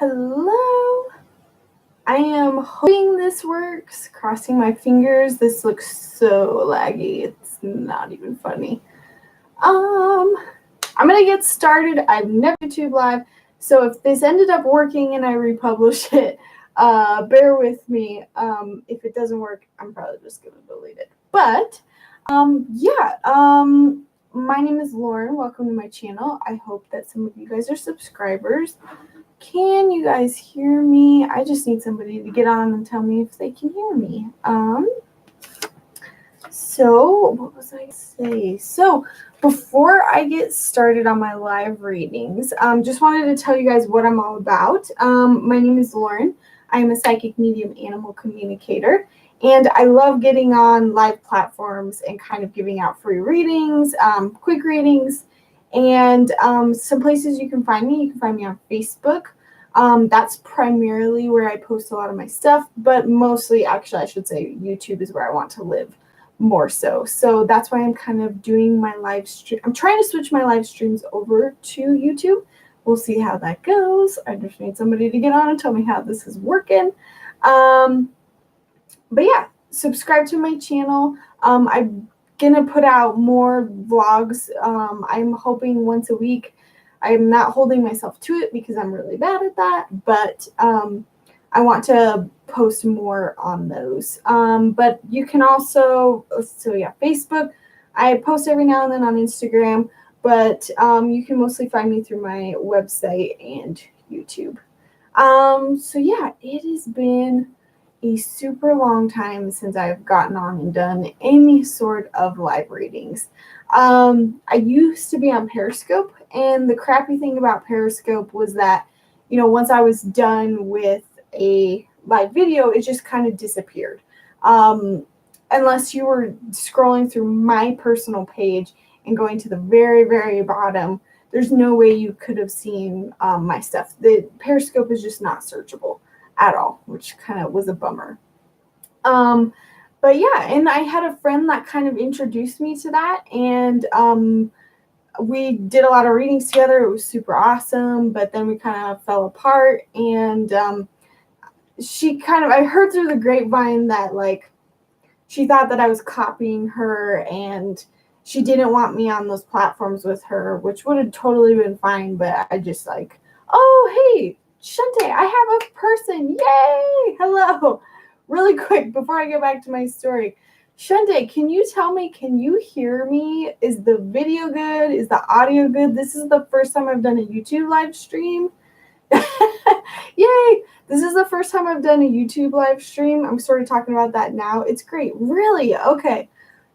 Hello. I am hoping this works. Crossing my fingers. This looks so laggy. It's not even funny. I'm gonna get started. I've never YouTube live, so if this ended up working and I republish it, bear with me. If it doesn't work, I'm probably just gonna delete it. But my name is Lauren. Welcome to my channel. I hope that some of you guys are subscribers. Can you guys hear me? I just need somebody to get on and tell me if they can hear me. So what was I say? So before I get started on my live readings, just wanted to tell you guys what I'm all about. My name is Lauren. I'm a psychic medium animal communicator, and I love getting on live platforms and kind of giving out free readings, quick readings, and some places you can find me. You can find me on Facebook. That's primarily where I post a lot of my stuff, but mostly, actually, I should say YouTube is where I want to live more so. So that's why I'm kind of doing my live stream. I'm trying to switch my live streams over to YouTube. We'll see how that goes. I just need somebody to get on and tell me how this is working. But yeah, subscribe to my channel. I'm gonna put out more vlogs. I'm hoping once a week. I'm not holding myself to it because I'm really bad at that, but I want to post more on those. But you can also, Facebook. I post every now and then on Instagram, but you can mostly find me through my website and YouTube. It has been a super long time since I've gotten on and done any sort of live readings. I used to be on Periscope, and the crappy thing about Periscope was that, once I was done with a live video, it just kind of disappeared. Unless you were scrolling through my personal page and going to the very, very bottom, there's no way you could have seen my stuff. The Periscope is just not searchable at all, which kind of was a bummer. But yeah, and I had a friend that kind of introduced me to that, and we did a lot of readings together. It was super awesome, but then we kind of fell apart, and I heard through the grapevine that she thought that I was copying her, and she didn't want me on those platforms with her, which would have totally been fine, but I just oh, hey, Shante, I have a person. Yay! Hello. Really quick, before I go back to my story, Shante, can you tell me, can you hear me? Is the video good? Is the audio good? This is the first time I've done a YouTube live stream. Yay! This is the first time I've done a YouTube live stream. I'm sort of talking about that now. It's great. Really? Okay.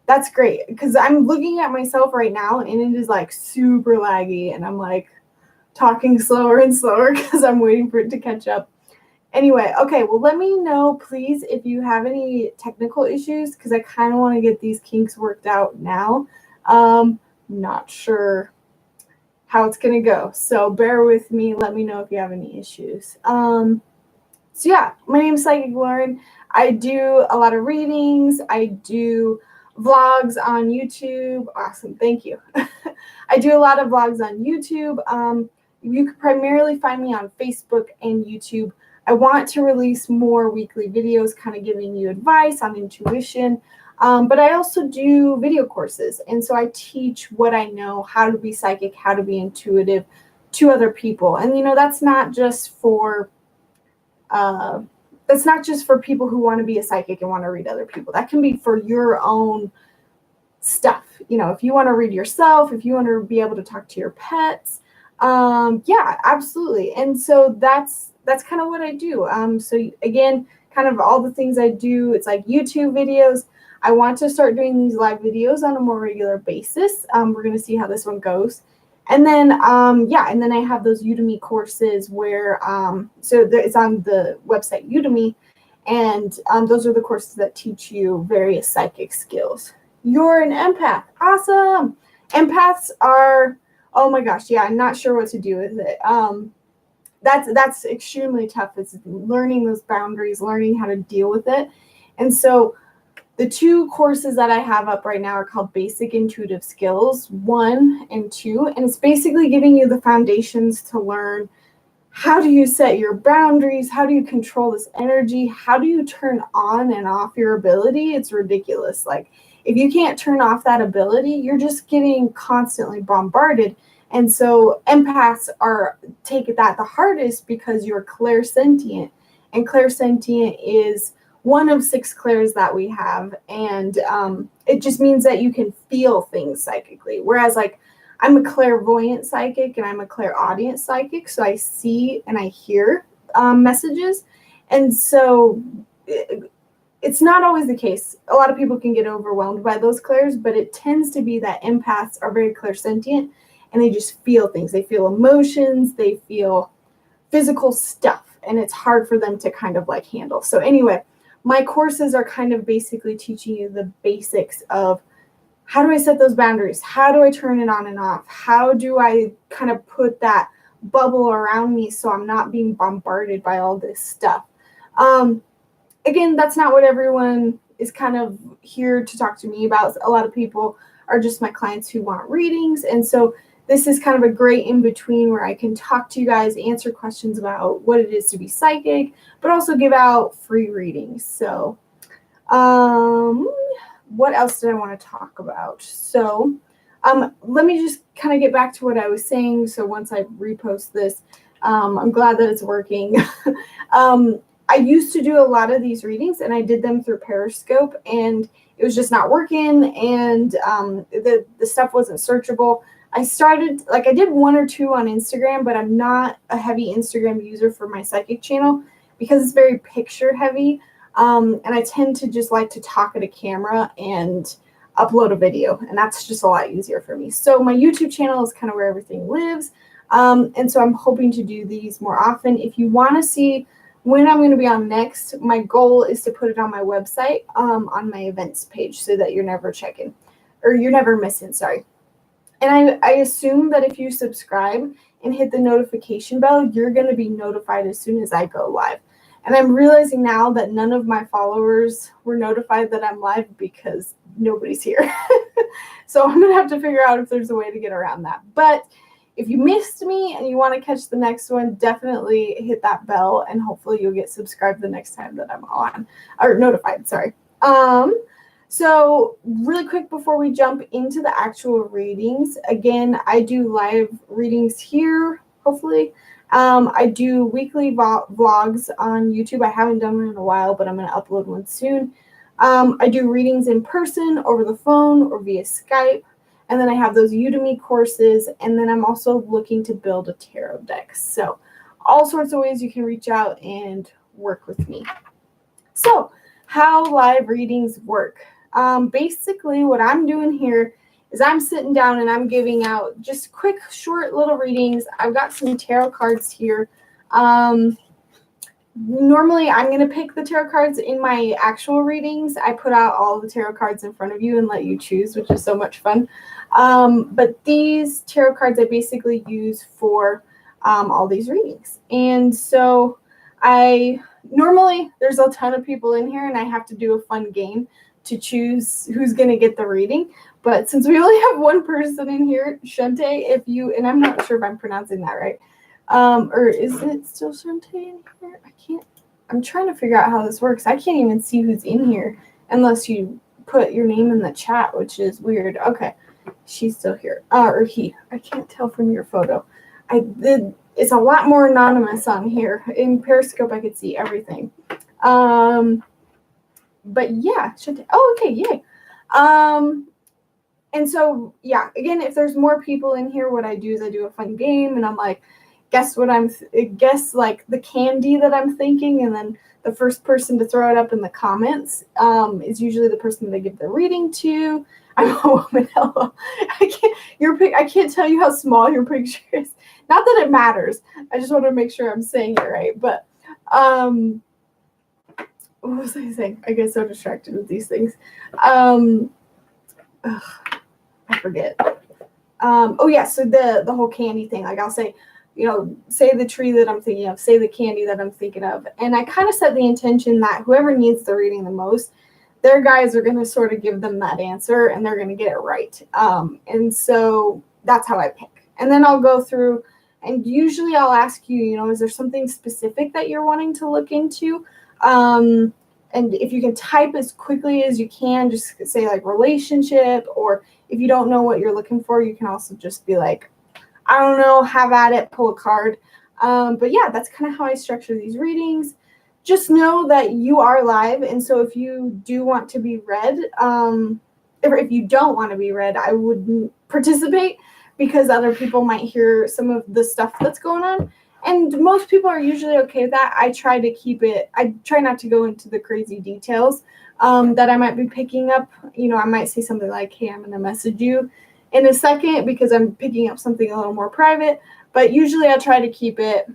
That's great. Because I'm looking at myself right now, and it is super laggy, and I'm talking slower and slower because I'm waiting for it to catch up. Anyway, okay, well, let me know, please, if you have any technical issues, because I kind of want to get these kinks worked out now. Not sure how it's going to go, so bear with me. Let me know if you have any issues. My name is Psychic Lauren. I do a lot of readings. I do vlogs on YouTube. Awesome, thank you. I do a lot of vlogs on YouTube. You can primarily find me on Facebook and YouTube. I want to release more weekly videos kind of giving you advice on intuition, but I also do video courses, and so I teach what I know, how to be psychic, how to be intuitive to other people. And that's not just for people who want to be a psychic and want to read other people. That can be for your own stuff. If you want to read yourself, if you want to be able to talk to your pets, yeah, absolutely. And so that's kind of what I do. So again, kind of all the things I do, it's like YouTube videos. I want to start doing these live videos on a more regular basis. We're going to see how this one goes. And then, and then I have those Udemy courses where, it's on the website Udemy, and those are the courses that teach you various psychic skills. You're an empath. Awesome. Empaths are, oh my gosh, yeah, I'm not sure what to do with it. That's extremely tough. It's learning those boundaries, learning how to deal with it. And so the two courses that I have up right now are called Basic Intuitive Skills 1 and 2, and it's basically giving you the foundations to learn how do you set your boundaries? How do you control this energy? How do you turn on and off your ability? It's ridiculous. Like, if you can't turn off that ability, you're just getting constantly bombarded. And so empaths are take that the hardest because you're clairsentient. And clairsentient is one of 6 clairs that we have. And it just means that you can feel things psychically. Whereas, like, I'm a clairvoyant psychic and I'm a clairaudient psychic, so I see and I hear messages. And so it's not always the case. A lot of people can get overwhelmed by those clairs, but it tends to be that empaths are very clairsentient and they just feel things. They feel emotions, they feel physical stuff, and it's hard for them to kind of like handle. So anyway, my courses are kind of basically teaching you the basics of how do I set those boundaries? How do I turn it on and off? How do I kind of put that bubble around me so I'm not being bombarded by all this stuff? Again, that's not what everyone is kind of here to talk to me about. A lot of people are just my clients who want readings. And so this is kind of a great in between where I can talk to you guys, answer questions about what it is to be psychic, but also give out free readings. So, what else did I want to talk about? So let me just kind of get back to what I was saying. So once I repost this, I'm glad that it's working. I used to do a lot of these readings and I did them through Periscope and it was just not working, and the stuff wasn't searchable. I did 1 or 2 on Instagram, but I'm not a heavy Instagram user for my psychic channel because it's very picture heavy. And I tend to just like to talk at a camera and upload a video, and that's just a lot easier for me. So my YouTube channel is kind of where everything lives. And so I'm hoping to do these more often. If you want to see when I'm going to be on next, my goal is to put it on my website, on my events page, so that you're never missing, sorry. And I assume that if you subscribe and hit the notification bell, you're going to be notified as soon as I go live. And I'm realizing now that none of my followers were notified that I'm live because nobody's here. So I'm going to have to figure out if there's a way to get around that. But if you missed me and you want to catch the next one, definitely hit that bell and hopefully you'll get subscribed the next time that I'm on, or notified, sorry. So really quick before we jump into the actual readings, again, I do live readings here, hopefully. I do weekly vlogs on YouTube. I haven't done one in a while, but I'm going to upload one soon. I do readings in person, over the phone, or via Skype. And then I have those Udemy courses. And then I'm also looking to build a tarot deck. So all sorts of ways you can reach out and work with me. So how live readings work. Basically what I'm doing here is I'm sitting down and I'm giving out just quick, short little readings. I've got some tarot cards here. Normally I'm going to pick the tarot cards in my actual readings. I put out all the tarot cards in front of you and let you choose, which is so much fun. But these tarot cards I basically use for all these readings. And so normally there's a ton of people in here and I have to do a fun game to choose who's going to get the reading. But since we only have one person in here, Shante, and I'm not sure if I'm pronouncing that right, or is it still Shante in here? I'm trying to figure out how this works. I can't even see who's in here unless you put your name in the chat, which is weird. Okay, she's still here, or he. I can't tell from your photo. It's a lot more anonymous on here. In Periscope, I could see everything. But yeah, okay, yay. And so, yeah, again, if there's more people in here, what I do is I do a fun game, and I'm like, guess like the candy that I'm thinking, and then the first person to throw it up in the comments is usually the person that I give the reading to. I'm a woman. Hello. I can't tell you how small your picture is. Not that it matters. I just want to make sure I'm saying it right. But what was I saying? I get so distracted with these things. I forget. Oh yeah, so the whole candy thing. Like I'll say, say the tree that I'm thinking of, say the candy that I'm thinking of. And I kind of set the intention that whoever needs the reading the most, their guys are going to sort of give them that answer and they're going to get it right. And so that's how I pick. And then I'll go through And usually I'll ask you, is there something specific that you're wanting to look into? And if you can type as quickly as you can, just say like relationship, or if you don't know what you're looking for, you can also just be like, I don't know, have at it, pull a card. But yeah, that's kind of how I structure these readings. Just know that you are live. And so if you do want to be read, if you don't want to be read, I wouldn't participate because other people might hear some of the stuff that's going on. And most people are usually okay with that. I try not to go into the crazy details that I might be picking up. I might say something like, hey, I'm going to message you in a second because I'm picking up something a little more private. But usually I try to keep it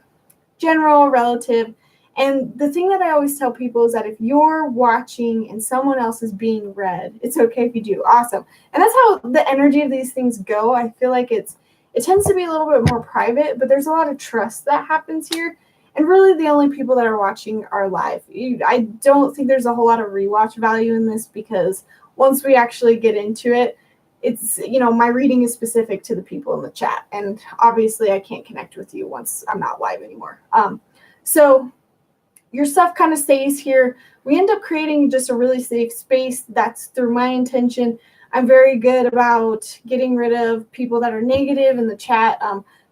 general, relative. And the thing that I always tell people is that if you're watching and someone else is being read, it's okay if you do. Awesome. And that's how the energy of these things go. I feel like it tends to be a little bit more private, but there's a lot of trust that happens here. And really the only people that are watching are live. I don't think there's a whole lot of rewatch value in this because once we actually get into it, it's, my reading is specific to the people in the chat. And obviously I can't connect with you once I'm not live anymore. So your stuff kind of stays here. We end up creating just a really safe space. That's through my intention. I'm very good about getting rid of people that are negative in the chat.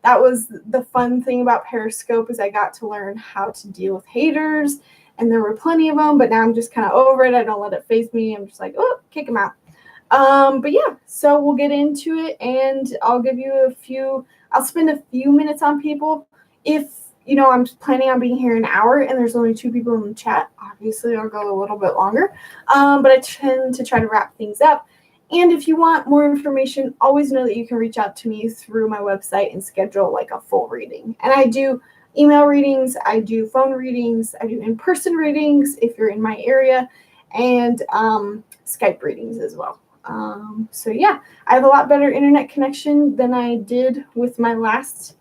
That was the fun thing about Periscope is I got to learn how to deal with haters, and there were plenty of them, but now I'm just kind of over it. I don't let it faze me. I'm just like, oh, kick them out. But yeah, so we'll get into it, and I'll give you I'll spend a few minutes on people. If I'm planning on being here an hour and there's only 2 people in the chat, obviously I'll go a little bit longer. But I tend to try to wrap things up. And if you want more information, always know that you can reach out to me through my website and schedule like a full reading. And I do email readings, I do phone readings, I do in-person readings if you're in my area, and Skype readings as well. So yeah, I have a lot better internet connection than I did with my last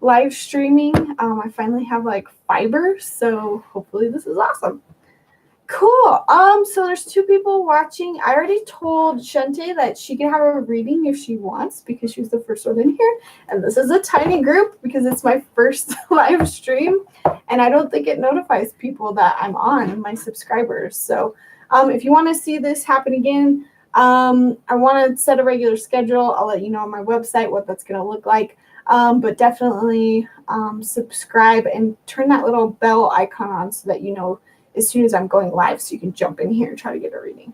live streaming. I finally have like fiber, so hopefully this is awesome. Cool. So there's 2 people watching. I already told Shante that she can have a reading if she wants because she was the first one in here. And this is a tiny group because it's my first live stream, and I don't think it notifies people that I'm on, my subscribers. So if you want to see this happen again, I want to set a regular schedule. I'll let you know on my website what that's going to look like. But definitely subscribe and turn that little bell icon on so that you know as soon as I'm going live so you can jump in here and try to get a reading.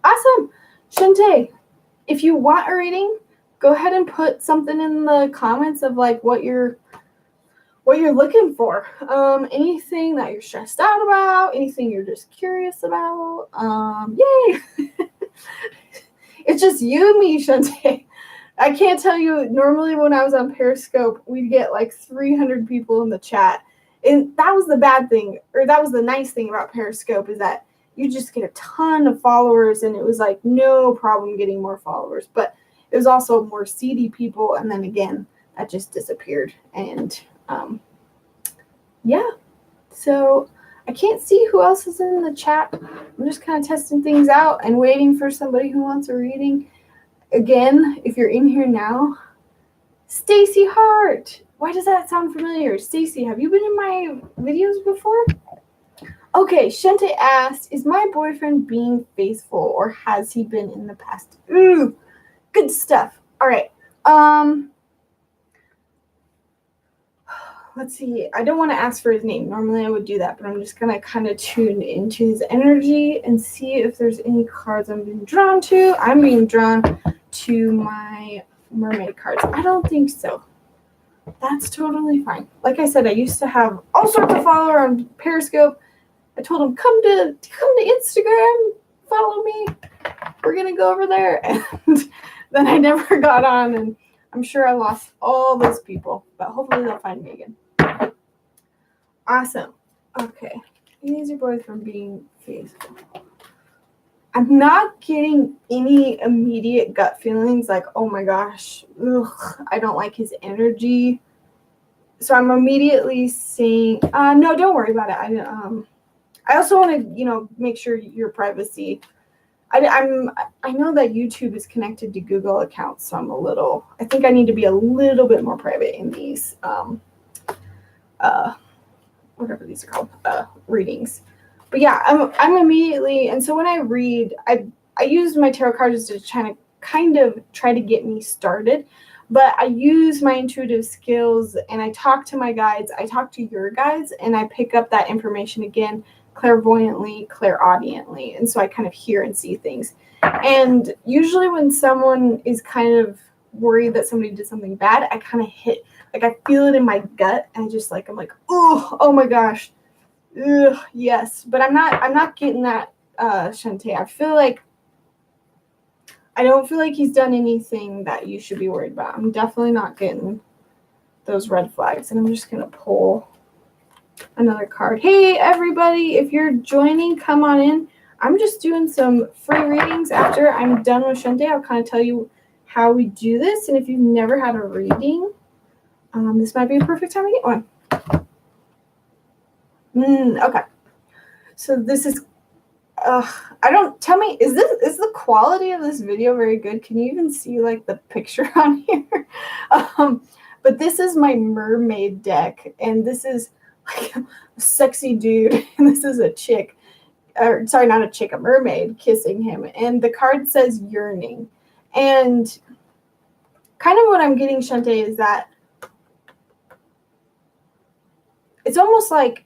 Awesome. Shante, if you want a reading, go ahead and put something in the comments of like what you're looking for. Anything that you're stressed out about, anything you're just curious about. Yay. It's just you and me, Shante. I can't tell you, normally when I was on Periscope, we'd get like 300 people in the chat. And that was the bad thing, or that was the nice thing about Periscope is that you just get a ton of followers, and it was like no problem getting more followers. But it was also more seedy people, and then again, that just disappeared. And yeah, so I can't see who else is in the chat. I'm just kind of testing things out and waiting for somebody who wants a reading. Again, if you're in here now, Stacy Hart. Why does that sound familiar? Stacy, have you been in my videos before? Okay, Shante asked, is my boyfriend being faithful or has he been in the past? Ooh, good stuff. All right. Let's see. I don't want to ask for his name. Normally I would do that, but I'm just going to kind of tune into his energy and see if there's any cards I'm being drawn to. I'm being drawn to my mermaid cards. I don't think so. That's totally fine. Like I said, I used to have all sorts of followers on Periscope. I told them, come to Instagram, follow me. We're going to go over there. And then I never got on, and I'm sure I lost all those people, but hopefully they'll find me again. Awesome. Okay. Is your boyfriend being faithful? I'm not getting any immediate gut feelings like, oh my gosh, I don't like his energy. So I'm immediately saying, no, don't worry about it. I also want to, make sure your privacy. I know that YouTube is connected to Google accounts, so I think I need to be a little bit more private in these whatever these are called, readings. But yeah, I'm immediately, and so when I read, I use my tarot cards to kind of try to get me started, but I use my intuitive skills and I talk to my guides, I talk to your guides, and I pick up that information again clairvoyantly, clairaudiently, and so I kind of hear and see things. And usually when someone is kind of worried that somebody did something bad, I kind of hit, like I feel it in my gut, and I'm like, oh my gosh, ugh, yes. But I'm not getting that, Shantae. I don't feel like he's done anything that you should be worried about. I'm definitely not getting those red flags. And I'm just gonna pull another card. Hey everybody, if you're joining, come on in. I'm just doing some free readings. After I'm done with Shantae, I'll kind of tell you how we do this. And if you've never had a reading, this might be a perfect time to get one. Okay. So this is, tell me, is the quality of this video very good? Can you even see like the picture on here? But this is my mermaid deck, and this is like a sexy dude, and this is a chick, or sorry, not a chick, a mermaid kissing him. And the card says yearning. And kind of what I'm getting, Shantae, is that it's almost like,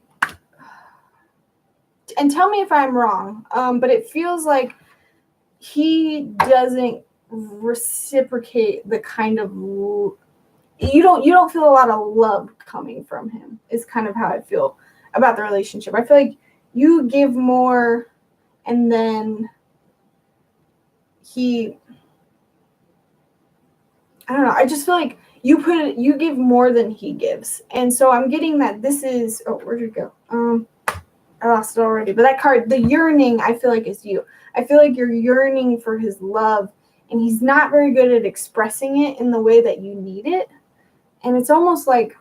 and tell me if I'm wrong, but it feels like he doesn't reciprocate the kind of, you don't feel a lot of love coming from him, is kind of how I feel about the relationship. I feel like you give more, and then I don't know, I just feel like you give more than he gives. And so I'm getting that this is, oh, where'd it go? I lost it already. But that card, the yearning, I feel like is you. I feel like you're yearning for his love, and he's not very good at expressing it in the way that you need it. And it's almost like,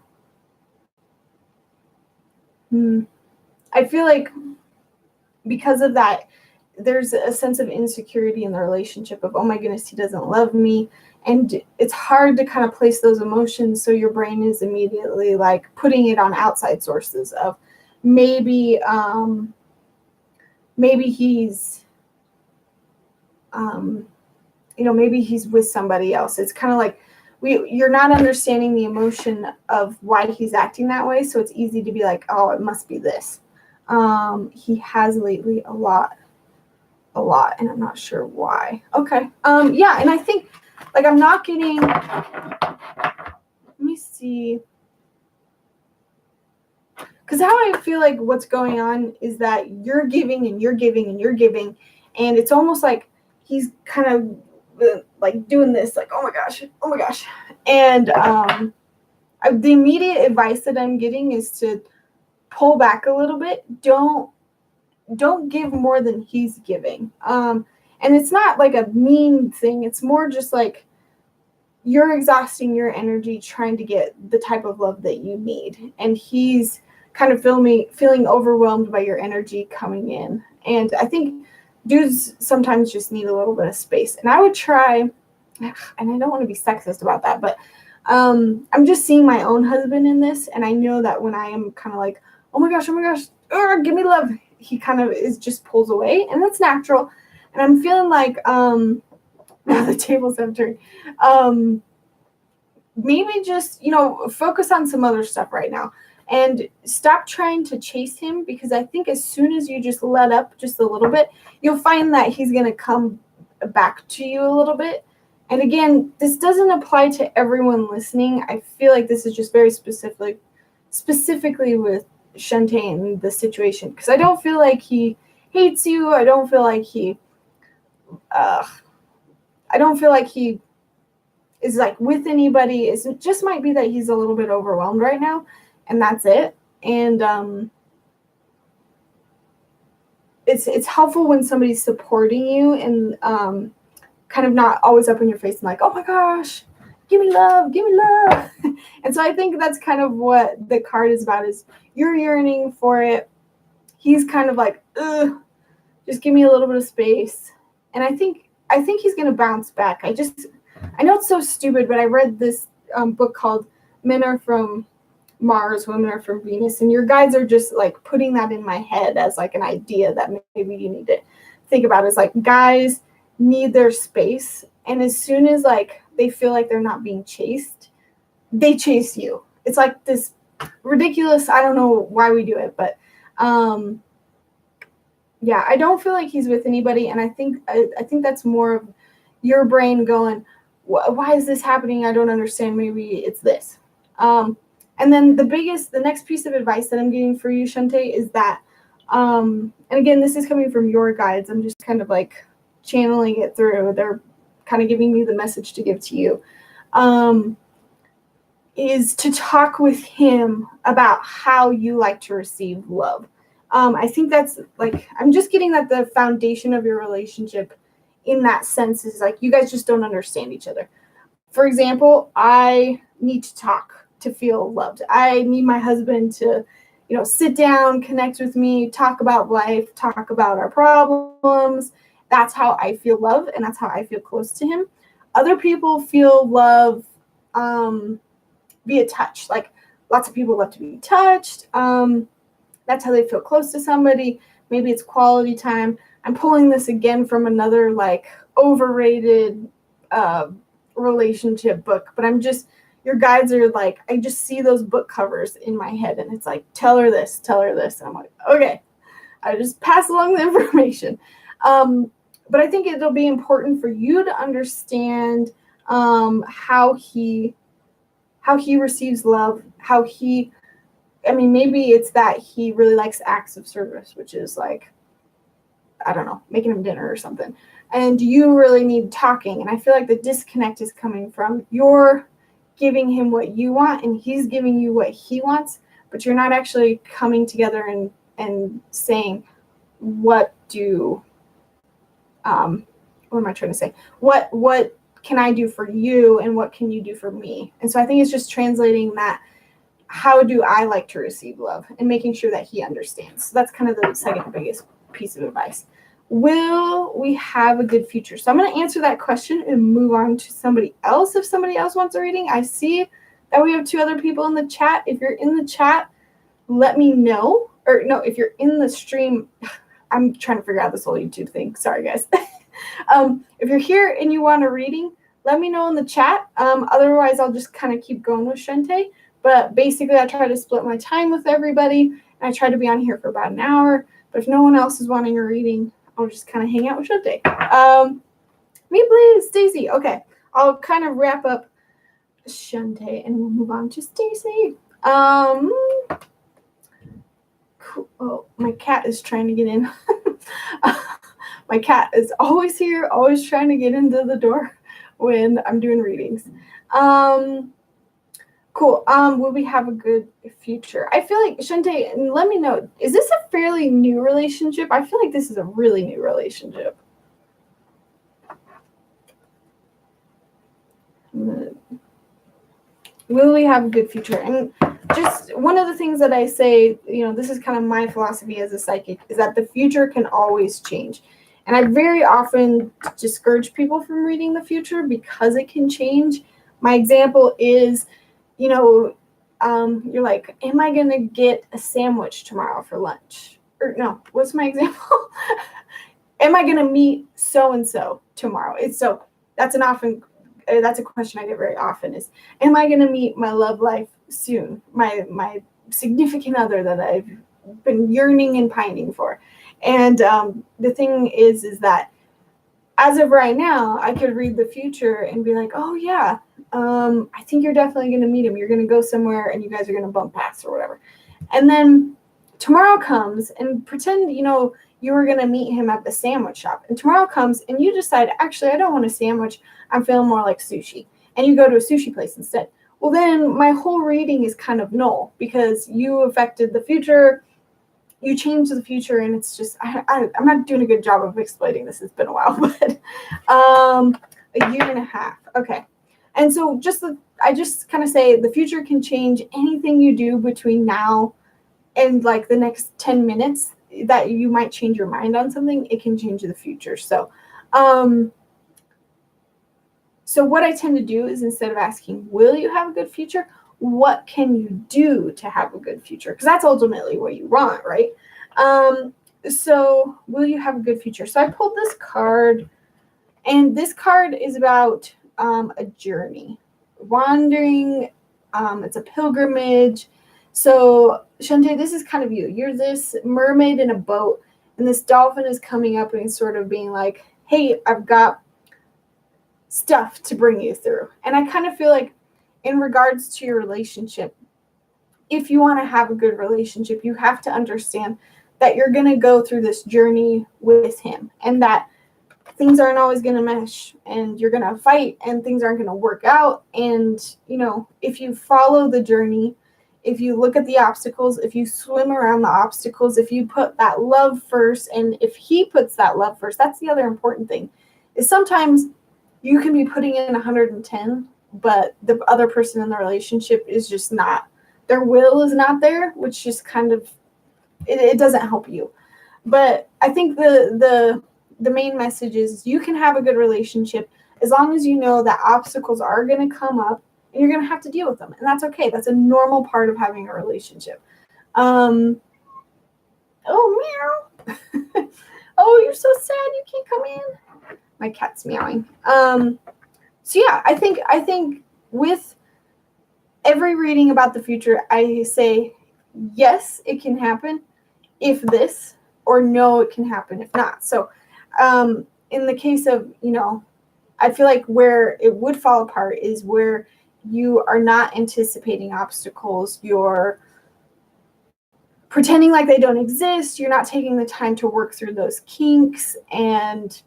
I feel like because of that, there's a sense of insecurity in the relationship of, oh my goodness, he doesn't love me. And it's hard to kind of place those emotions, so your brain is immediately like putting it on outside sources of maybe he's maybe he's with somebody else. It's kind of like you're not understanding the emotion of why he's acting that way, so it's easy to be like, oh, it must be this. He has lately a lot, and I'm not sure why. Okay. Yeah, and I think like I'm not getting, let me see. Because how I feel like what's going on is that you're giving and you're giving and you're giving, and it's almost like he's kind of like doing this, like, oh my gosh. And the immediate advice that I'm getting is to pull back a little bit. Don't give more than he's giving. And it's not like a mean thing. It's more just like you're exhausting your energy trying to get the type of love that you need, and he's kind of feeling overwhelmed by your energy coming in. And I think dudes sometimes just need a little bit of space. And I would try, and I don't want to be sexist about that, but I'm just seeing my own husband in this, and I know that when I am kind of like, oh my gosh, give me love, he kind of just pulls away, and that's natural. And I'm feeling like now the tables have turned. Maybe just focus on some other stuff right now. And stop trying to chase him, because I think as soon as you just let up just a little bit, you'll find that he's going to come back to you a little bit. And again, this doesn't apply to everyone listening. I feel like this is just very specifically with Shantae and the situation, because I don't feel like he hates you. I don't feel like he is like with anybody. It just might be that he's a little bit overwhelmed right now. And that's it. And it's helpful when somebody's supporting you and kind of not always up in your face and like, oh my gosh, give me love. And so I think that's kind of what the card is about, is you're yearning for it. He's kind of like, ugh, just give me a little bit of space. And I think he's going to bounce back. I know it's so stupid, but I read this book called Men Are From Mars, Women Are From Venus, and your guides are just like putting that in my head as like an idea that maybe you need to think about. Is like guys need their space, and as soon as like they feel like they're not being chased, they chase you. It's like this ridiculous, I don't know why we do it, but yeah, I don't feel like he's with anybody, and I think that's more of your brain going, why is this happening? I don't understand. Maybe it's this. And then the next piece of advice that I'm getting for you, Shante, is that, and again, this is coming from your guides. I'm just kind of like channeling it through. They're kind of giving me the message to give to you, is to talk with him about how you like to receive love. I think that's like, I'm just getting that the foundation of your relationship in that sense is like you guys just don't understand each other. For example, I need to talk to feel loved. I need my husband to, sit down, connect with me, talk about life, talk about our problems. That's how I feel love, and that's how I feel close to him. Other people feel love via touch. Like lots of people love to be touched. That's how they feel close to somebody. Maybe it's quality time. I'm pulling this again from another like overrated relationship book, but your guides are like, I just see those book covers in my head, and it's like, tell her this. And I'm like, okay, I just pass along the information. But I think it'll be important for you to understand how he receives love, maybe it's that he really likes acts of service, which is like, I don't know, making him dinner or something. And you really need talking. And I feel like the disconnect is coming from you're giving him what you want and he's giving you what he wants, but you're not actually coming together and saying, what am I trying to say? What can I do for you and what can you do for me? And so I think it's just translating that, how do I like to receive love, and making sure that he understands. So that's kind of the second biggest piece of advice. Will we have a good future? So I'm going to answer that question and move on to somebody else if somebody else wants a reading. I see that we have 2 other people in the chat. If you're in the chat, let me know. Or no, if you're in the stream, I'm trying to figure out this whole YouTube thing. Sorry, guys. If you're here and you want a reading, let me know in the chat. Otherwise, I'll just kind of keep going with Shante. But basically, I try to split my time with everybody, and I try to be on here for about an hour. But if no one else is wanting a reading, I'll just kind of hang out with Shante. Me, please, Stacy. Okay, I'll kind of wrap up Shante, and we'll move on to Stacy. Cool. Oh, my cat is trying to get in. My cat is always here, always trying to get into the door when I'm doing readings. Cool. Will we have a good future? I feel like, Shante, and let me know, is this a fairly new relationship? I feel like this is a really new relationship. Will we have a good future? And just one of the things that I say, this is kind of my philosophy as a psychic, is that the future can always change. And I very often discourage people from reading the future because it can change. My example is, you're like, am I going to get a sandwich tomorrow for lunch? Or no, what's my example? Am I going to meet so-and-so tomorrow? That's a question I get very often is, am I going to meet my love life soon? My significant other that I've been yearning and pining for. And the thing is that as of right now, I could read the future and be like, oh yeah, I think you're definitely going to meet him. You're going to go somewhere and you guys are going to bump past or whatever. And then tomorrow comes and pretend, you were going to meet him at the sandwich shop. And tomorrow comes and you decide, actually, I don't want a sandwich. I'm feeling more like sushi. And you go to a sushi place instead. Well, then my whole reading is kind of null because you affected the future. You changed the future, and it's just, I'm not doing a good job of explaining this. It's been a while, but a year and a half. Okay. And so I just kind of say the future can change. Anything you do between now and like the next 10 minutes that you might change your mind on something, it can change the future. So So what I tend to do is, instead of asking, will you have a good future? What can you do to have a good future? Because that's ultimately what you want, right? So will you have a good future? So I pulled this card, and this card is about a journey, wandering. It's a pilgrimage. So Shante, this is kind of you. You're this mermaid in a boat, and this dolphin is coming up and sort of being like, hey, I've got stuff to bring you through. And I kind of feel like, in regards to your relationship, if you want to have a good relationship, you have to understand that you're going to go through this journey with him, and that things aren't always going to mesh, and you're going to fight, and things aren't going to work out. And, if you follow the journey, if you look at the obstacles, if you swim around the obstacles, if you put that love first, and if he puts that love first, that's the other important thing, is sometimes you can be putting in 110, but the other person in the relationship is just not, their will is not there, which just kind of, it doesn't help you. But I think the main message is, you can have a good relationship as long as you know that obstacles are going to come up and you're going to have to deal with them. And that's okay. That's a normal part of having a relationship. Oh, meow. Oh, you're so sad you can't come in. My cat's meowing. So yeah, I think with every reading about the future, I say, yes, it can happen if this, or no, it can happen if not. So in the case of, I feel like where it would fall apart is where you are not anticipating obstacles. You're pretending like they don't exist. You're not taking the time to work through those kinks. And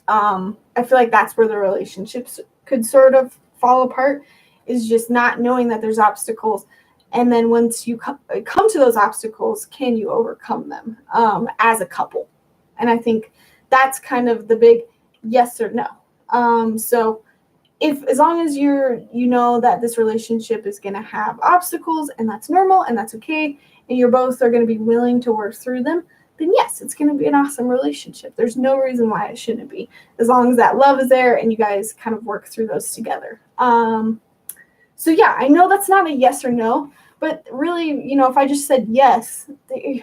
I feel like that's where the relationships could sort of fall apart, is just not knowing that there's obstacles. And then once you come to those obstacles, can you overcome them as a couple? And I think that's kind of the big yes or no. So as long as you know that this relationship is going to have obstacles, and that's normal and that's okay, and you're both are going to be willing to work through them, then yes, it's going to be an awesome relationship. There's no reason why it shouldn't be, as long as that love is there and you guys kind of work through those together. So yeah, I know that's not a yes or no, but really, if I just said yes,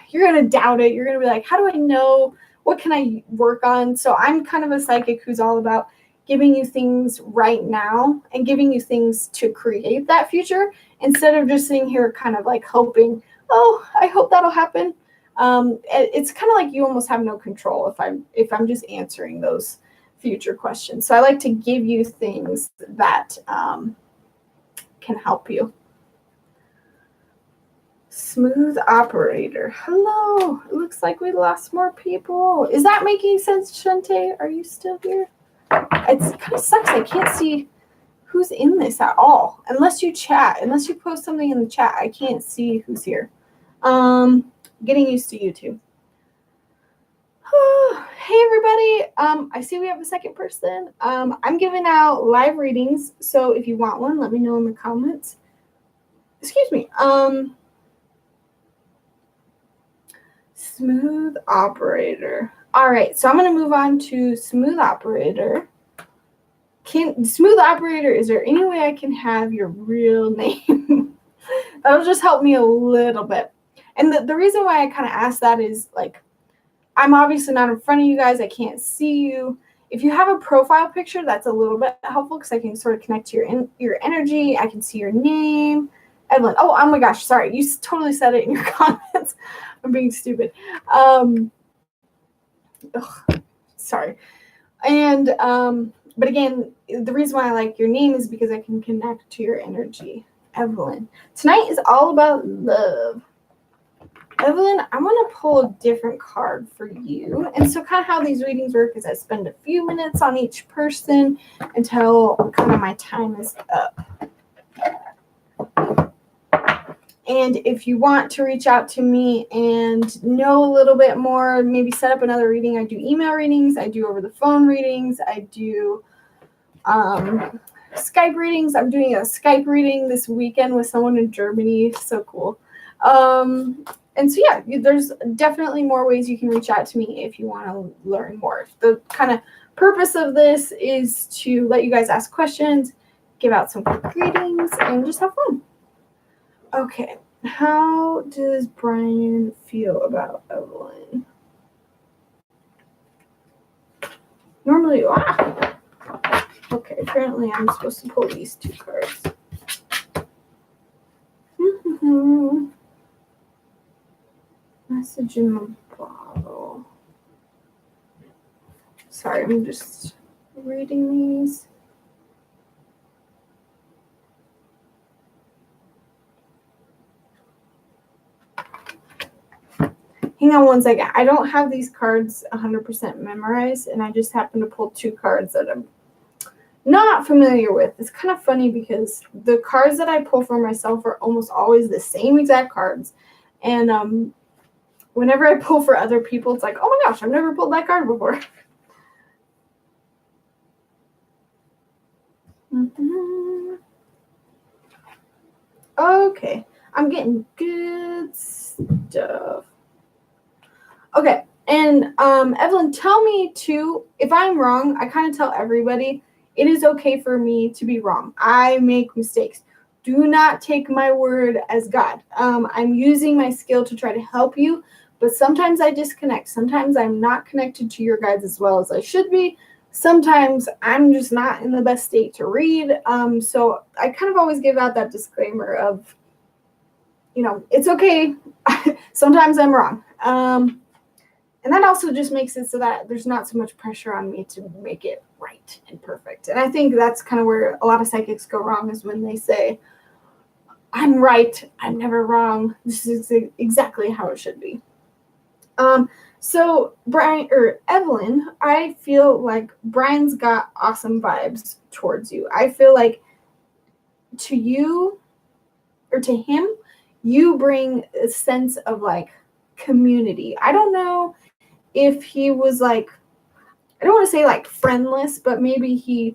you're going to doubt it. You're going to be like, how do I know? What can I work on? So I'm kind of a psychic who's all about giving you things right now and giving you things to create that future, instead of just sitting here kind of like hoping, oh, I hope that'll happen. It's kind of like you almost have no control if I'm just answering those future questions. So I like to give you things that can help you. Smooth operator. Hello. It looks like we lost more people. Is that making sense, Shante? Are you still here? It kind of sucks. I can't see who's in this at all. Unless you chat. Unless you post something in the chat, I can't see who's here. Getting used to YouTube. Hey, everybody. I see we have a second person. I'm giving out live readings. So if you want one, let me know in the comments. Excuse me. Smooth operator. All right, so I'm going to move on to smooth operator. Smooth operator, is there any way I can have your real name? That'll just help me a little bit. And the reason why I kind of asked that is, like, I'm obviously not in front of you guys. I can't see you. If you have a profile picture, that's a little bit helpful, because I can sort of connect to your energy. I can see your name. Evelyn. Oh my gosh, sorry. You totally said it in your comments. I'm being stupid. Sorry. And but again, the reason why I like your name is because I can connect to your energy. Evelyn. Tonight is all about love. Evelyn, I'm going to pull a different card for you. And so kind of how these readings work is I spend a few minutes on each person until kind of my time is up. And if you want to reach out to me and know a little bit more, maybe set up another reading. I do email readings. I do over the phone readings. I do Skype readings. I'm doing a Skype reading this weekend with someone in Germany. So cool. And so, yeah, there's definitely more ways you can reach out to me if you want to learn more. The kind of purpose of this is to let you guys ask questions, give out some quick readings, and just have fun. Okay, how does Brian feel about Evelyn? Normally, okay, apparently I'm supposed to pull these 2 cards. Message in the bottle. Sorry, I'm just reading these. Hang on one second. I don't have these cards 100% memorized, and I just happened to pull 2 cards that I'm not familiar with. It's kind of funny because the cards that I pull for myself are almost always the same exact cards. And whenever I pull for other people, it's like, oh my gosh, I've never pulled that card before. Okay, I'm getting good stuff. Okay, and Evelyn, tell me too, if I'm wrong, I kind of tell everybody, it is okay for me to be wrong. I make mistakes. Do not take my word as God. I'm using my skill to try to help you, but sometimes I disconnect. Sometimes I'm not connected to your guides as well as I should be. Sometimes I'm just not in the best state to read. So I kind of always give out that disclaimer of, it's okay. Sometimes I'm wrong. And that also just makes it so that there's not so much pressure on me to make it right and perfect. And I think that's kind of where a lot of psychics go wrong, is when they say, I'm right, I'm never wrong. This is exactly how it should be. So Brian or Evelyn, I feel like Brian's got awesome vibes towards you. I feel like to you or to him, you bring a sense of like community. I don't know if he was like, I don't want to say like friendless, but maybe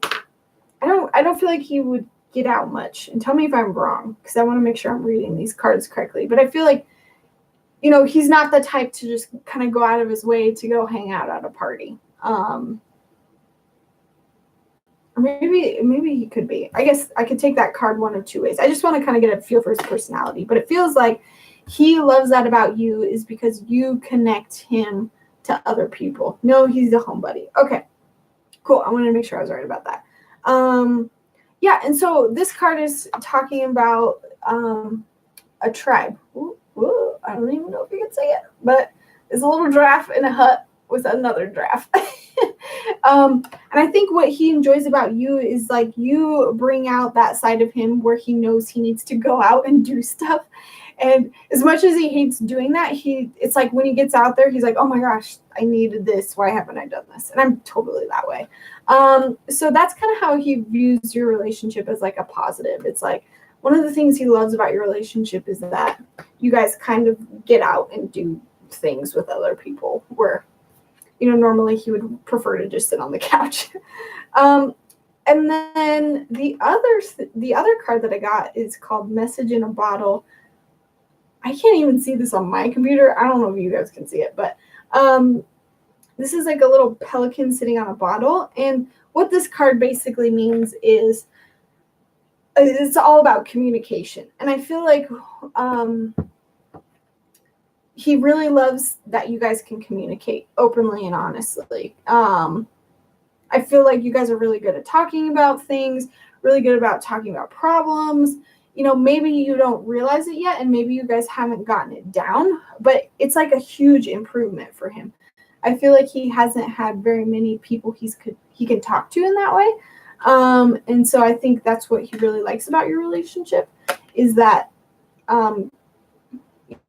I don't feel like he would get out much. And tell me if I'm wrong, because I want to make sure I'm reading these cards correctly. But I feel like, he's not the type to just kind of go out of his way to go hang out at a party. Or maybe he could be. I guess I could take that card one of 2 ways. I just want to kind of get a feel for his personality. But it feels like he loves that about you is because you connect him to other people. No, he's a homebody. Okay, cool. I wanted to make sure I was right about that. Yeah, and so this card is talking about a tribe. Ooh, I don't even know if you can say it, but there's a little giraffe in a hut with another giraffe. And I think what he enjoys about you is like you bring out that side of him where he knows he needs to go out and do stuff. And as much as he hates doing that, it's like when he gets out there, he's like, oh my gosh, I needed this. Why haven't I done this? And I'm totally that way. So that's kind of how he views your relationship as like a positive. It's like one of the things he loves about your relationship is that you guys kind of get out and do things with other people where, normally he would prefer to just sit on the couch. And then the other card that I got is called Message in a Bottle. I can't even see this on my computer. I don't know if you guys can see it, but this is like a little pelican sitting on a bottle. And what this card basically means is it's all about communication. And I feel like he really loves that you guys can communicate openly and honestly. I feel like you guys are really good at talking about things, really good about talking about problems. Maybe you don't realize it yet, and maybe you guys haven't gotten it down, but it's like a huge improvement for him. I feel like he hasn't had very many people he can talk to in that way. And so I think that's what he really likes about your relationship is that,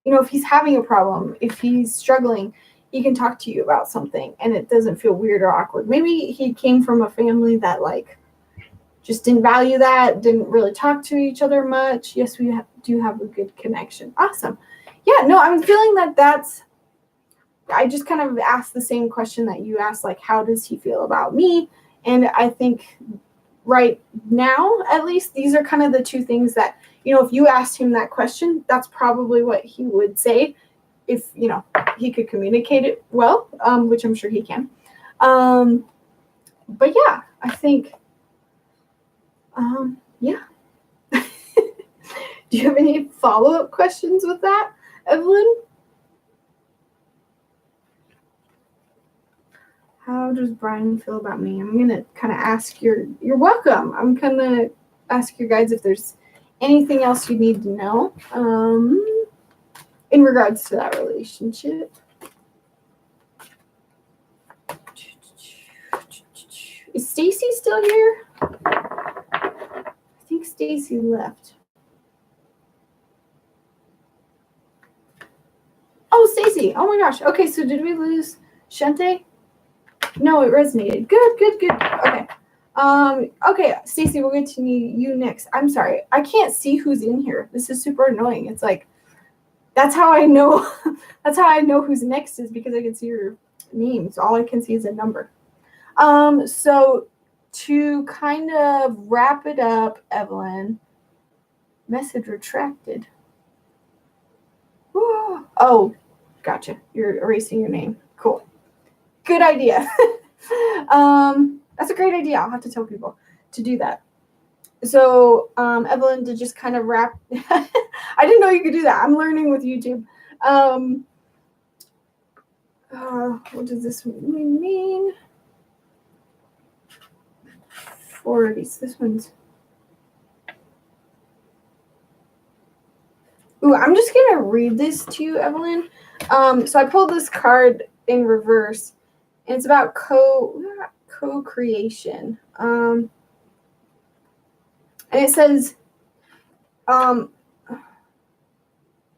if he's having a problem, if he's struggling, he can talk to you about something and it doesn't feel weird or awkward. Maybe he came from a family that just didn't value that, didn't really talk to each other much. Yes, we do have a good connection. Awesome. Yeah, no, I'm feeling I just kind of asked the same question that you asked, like, how does he feel about me? And I think right now, at least, these are kind of the 2 things that, if you asked him that question, that's probably what he would say. if, he could communicate it well, which I'm sure he can. But yeah, I think, yeah. Do you have any follow-up questions with that, Evelyn? How does Brian feel about me? I'm going to kind of ask you're welcome. I'm going to ask your guides if there's anything else you need to know in regards to that relationship. Is Stacy still here? I think Stacy left. Oh, Stacy. Oh my gosh. Okay, so did we lose Shante? No, it resonated. Good. Okay. Okay, Stacy, we'll get to you next. I'm sorry. I can't see who's in here. This is super annoying. It's like, that's how I know who's next, is because I can see your names. All I can see is a number. So to kind of wrap it up, Evelyn, message retracted. Oh, gotcha. You're erasing your name. Cool. Good idea. That's a great idea. I'll have to tell people to do that. So, Evelyn, to just kind of wrap, I didn't know you could do that. I'm learning with YouTube. What does this mean? 40s. This one's. Ooh, I'm just going to read this to you, Evelyn. So I pulled this card in reverse, and it's about co-creation. And it says, I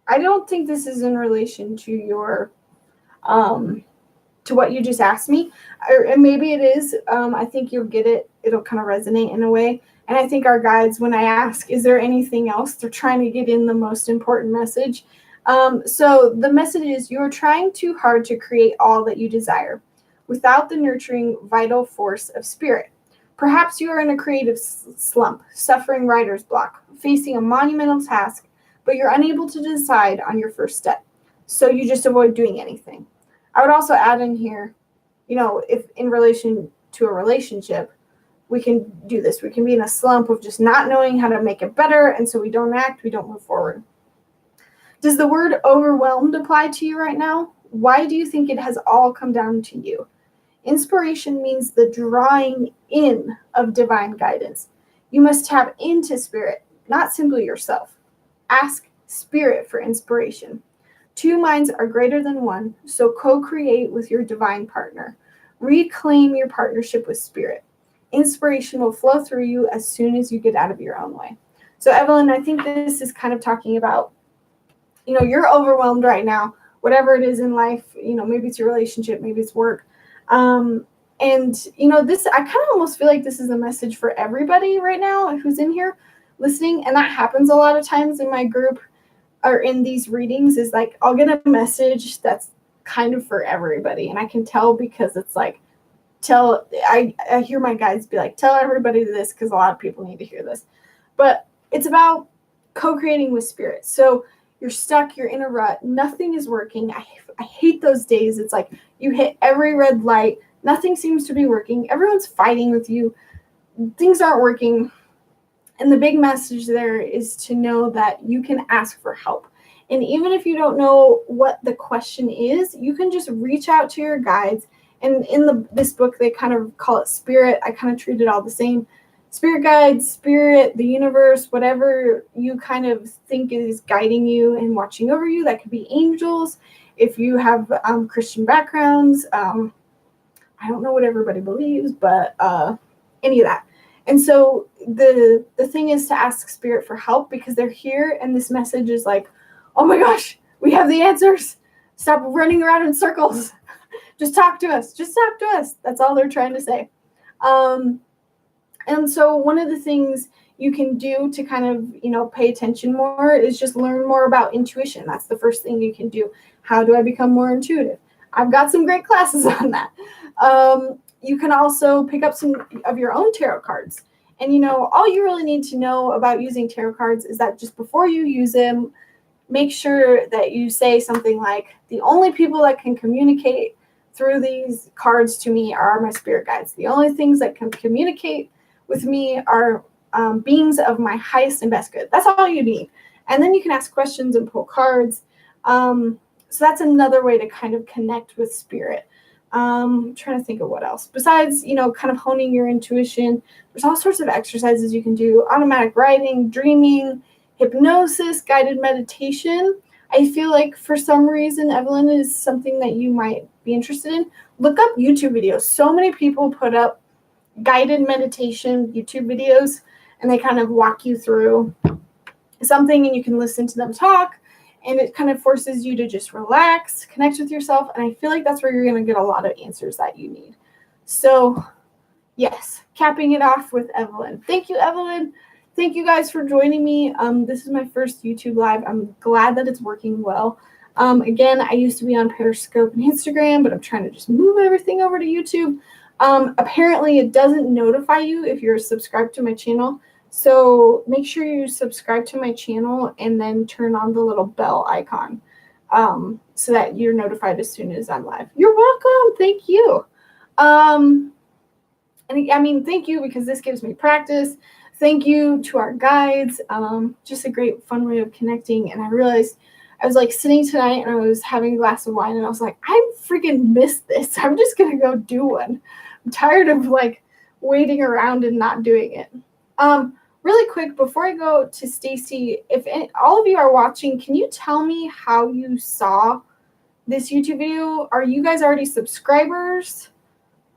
don't think this is in relation to your, to what you just asked me, and maybe it is. I think you'll get it. It'll kind of resonate in a way. And I think our guides, when I ask, is there anything else, they're trying to get in the most important message. So the message is, you are trying too hard to create all that you desire without the nurturing vital force of spirit. Perhaps you are in a creative slump, suffering writer's block, facing a monumental task, but you're unable to decide on your first step. So you just avoid doing anything. I would also add in here, if in relation to a relationship, we can do this. We can be in a slump of just not knowing how to make it better, and so we don't act, we don't move forward. Does the word overwhelmed apply to you right now? Why do you think it has all come down to you? Inspiration means the drawing in of divine guidance. You must tap into spirit, not simply yourself. Ask spirit for inspiration. Two minds are greater than one, so co-create with your divine partner. Reclaim your partnership with spirit. Inspiration will flow through you as soon as you get out of your own way. So, Evelyn, I think this is kind of talking about, you're overwhelmed right now, whatever it is in life, maybe it's your relationship, maybe it's work. And, this, I kind of almost feel like this is a message for everybody right now who's in here listening. And that happens a lot of times in my group or in these readings, is like, I'll get a message that's kind of for everybody. And I can tell because it's like, I hear my guides be like, tell everybody this, because a lot of people need to hear this. But it's about co-creating with spirit. So you're stuck, you're in a rut, nothing is working. I hate those days. It's like you hit every red light, nothing seems to be working. Everyone's fighting with you. Things aren't working. And the big message there is to know that you can ask for help. And even if you don't know what the question is, you can just reach out to your guides. And in this book, they kind of call it spirit. I kind of treat it all the same. Spirit guides, spirit, the universe, whatever you kind of think is guiding you and watching over you. That could be angels. If you have Christian backgrounds, I don't know what everybody believes, but any of that. And so the thing is to ask spirit for help, because they're here, and this message is like, oh my gosh, we have the answers. Stop running around in circles. Just talk to us. Just talk to us. That's all they're trying to say. And so one of the things you can do to kind of, pay attention more is just learn more about intuition. That's the first thing you can do. How do I become more intuitive? I've got some great classes on that. You can also pick up some of your own tarot cards. And, all you really need to know about using tarot cards is that just before you use them, make sure that you say something like, the only people that can communicate through these cards to me are my spirit guides. The only things that can communicate with me are beings of my highest and best good. That's all you need. And then you can ask questions and pull cards. So that's another way to kind of connect with spirit. I'm trying to think of what else. Besides, kind of honing your intuition, there's all sorts of exercises you can do. Automatic writing, dreaming, hypnosis, guided meditation. I feel like for some reason, Evelyn, is something that you might be interested in. Look up YouTube videos. So many people put up guided meditation YouTube videos, and they kind of walk you through something, and you can listen to them talk, and it kind of forces you to just relax, connect with yourself, and I feel like that's where you're going to get a lot of answers that you need. So, yes, capping it off with Evelyn. Thank you, Evelyn. Thank you guys for joining me. This is my first YouTube live. I'm glad that it's working well. Again, I used to be on Periscope and Instagram, but I'm trying to just move everything over to YouTube. Apparently, it doesn't notify you if you're subscribed to my channel. So make sure you subscribe to my channel and then turn on the little bell icon so that you're notified as soon as I'm live. You're welcome. Thank you. And I mean, thank you because this gives me practice. Thank you to our guides. Just a great, fun way of connecting. And I realized I was like sitting tonight and I was having a glass of wine and I was like, I freaking missed this. I'm just going to go do one. I'm tired of like waiting around and not doing it. Really quick, before I go to Stacy, if all of you are watching, can you tell me how you saw this YouTube video? Are you guys already subscribers?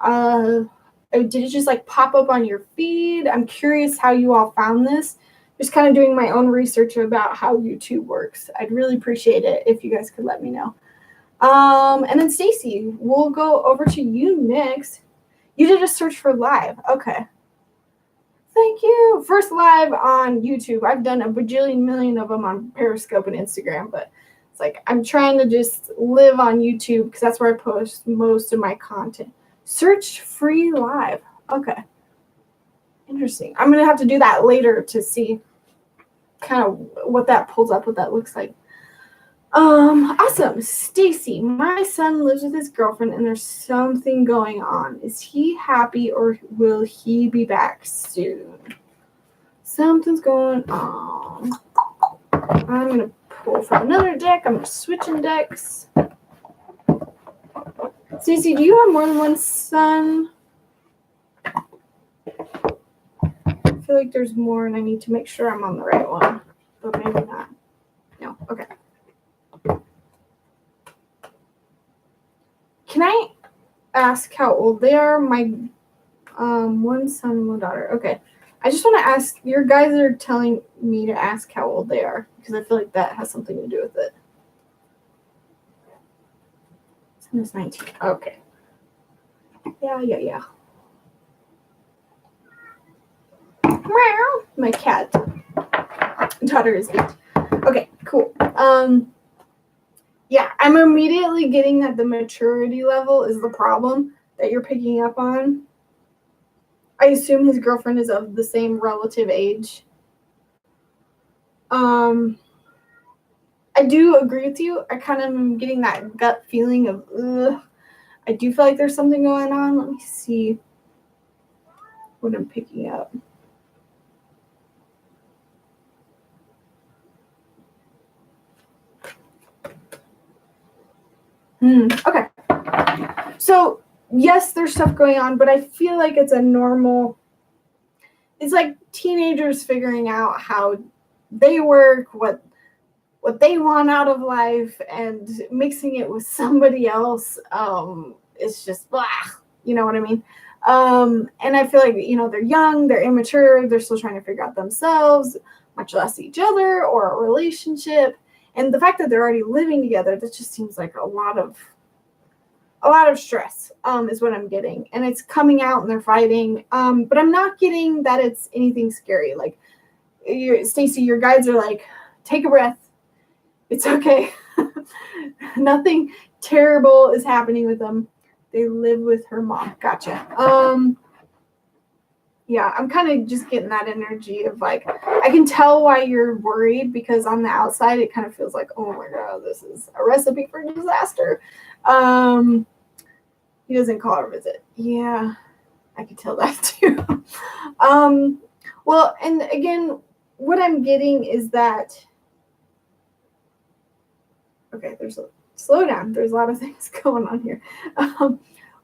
Did it just like pop up on your feed? I'm curious how you all found this. Just kind of doing my own research about how YouTube works. I'd really appreciate it if you guys could let me know. And then Stacy, we'll go over to you next. You did a search for live. Okay. Thank you. First live on YouTube. I've done a bajillion million of them on Periscope and Instagram, but it's like I'm trying to just live on YouTube because that's where I post most of my content. Search free live. Okay. Interesting. I'm going to have to do that later to see kind of what that pulls up, what that looks like. Awesome. Stacy, my son lives with his girlfriend and there's something going on. Is he happy or will he be back soon? Something's going on. I'm going to pull from another deck. I'm switching decks. Stacy, do you have more than one son? I feel like there's more and I need to make sure I'm on the right one, but maybe not. No. Okay. Can I ask how old they are? My one son, one daughter. Okay. I just want to ask, your guys are telling me to ask how old they are because I feel like that has something to do with it. Son is 19. Okay. Yeah. Meow. My cat. Daughter is 8. Okay, cool. Yeah, I'm immediately getting that the maturity level is the problem that you're picking up on. I assume his girlfriend is of the same relative age. I do agree with you. I kind of am getting that gut feeling of, ugh. I do feel like there's something going on. Let me see what I'm picking up. Okay. So, yes, there's stuff going on, but I feel like it's a normal, it's like teenagers figuring out how they work, what they want out of life, and mixing it with somebody else. It's just blah, you know what I mean? And I feel like, they're young, they're immature, they're still trying to figure out themselves, much less each other or a relationship. And the fact that they're already living together, that just seems like a lot of stress, is what I'm getting. And it's coming out and they're fighting. But I'm not getting that it's anything scary. Like, Stacy, your guides are like, take a breath. It's okay. Nothing terrible is happening with them. They live with her mom. Gotcha. Yeah, I'm kind of just getting that energy of like, I can tell why you're worried, because on the outside it kind of feels like, oh my God, this is a recipe for disaster. He doesn't call or visit. Yeah, I could tell that too. Well, and again, what I'm getting is that, okay, slow down. There's a lot of things going on here.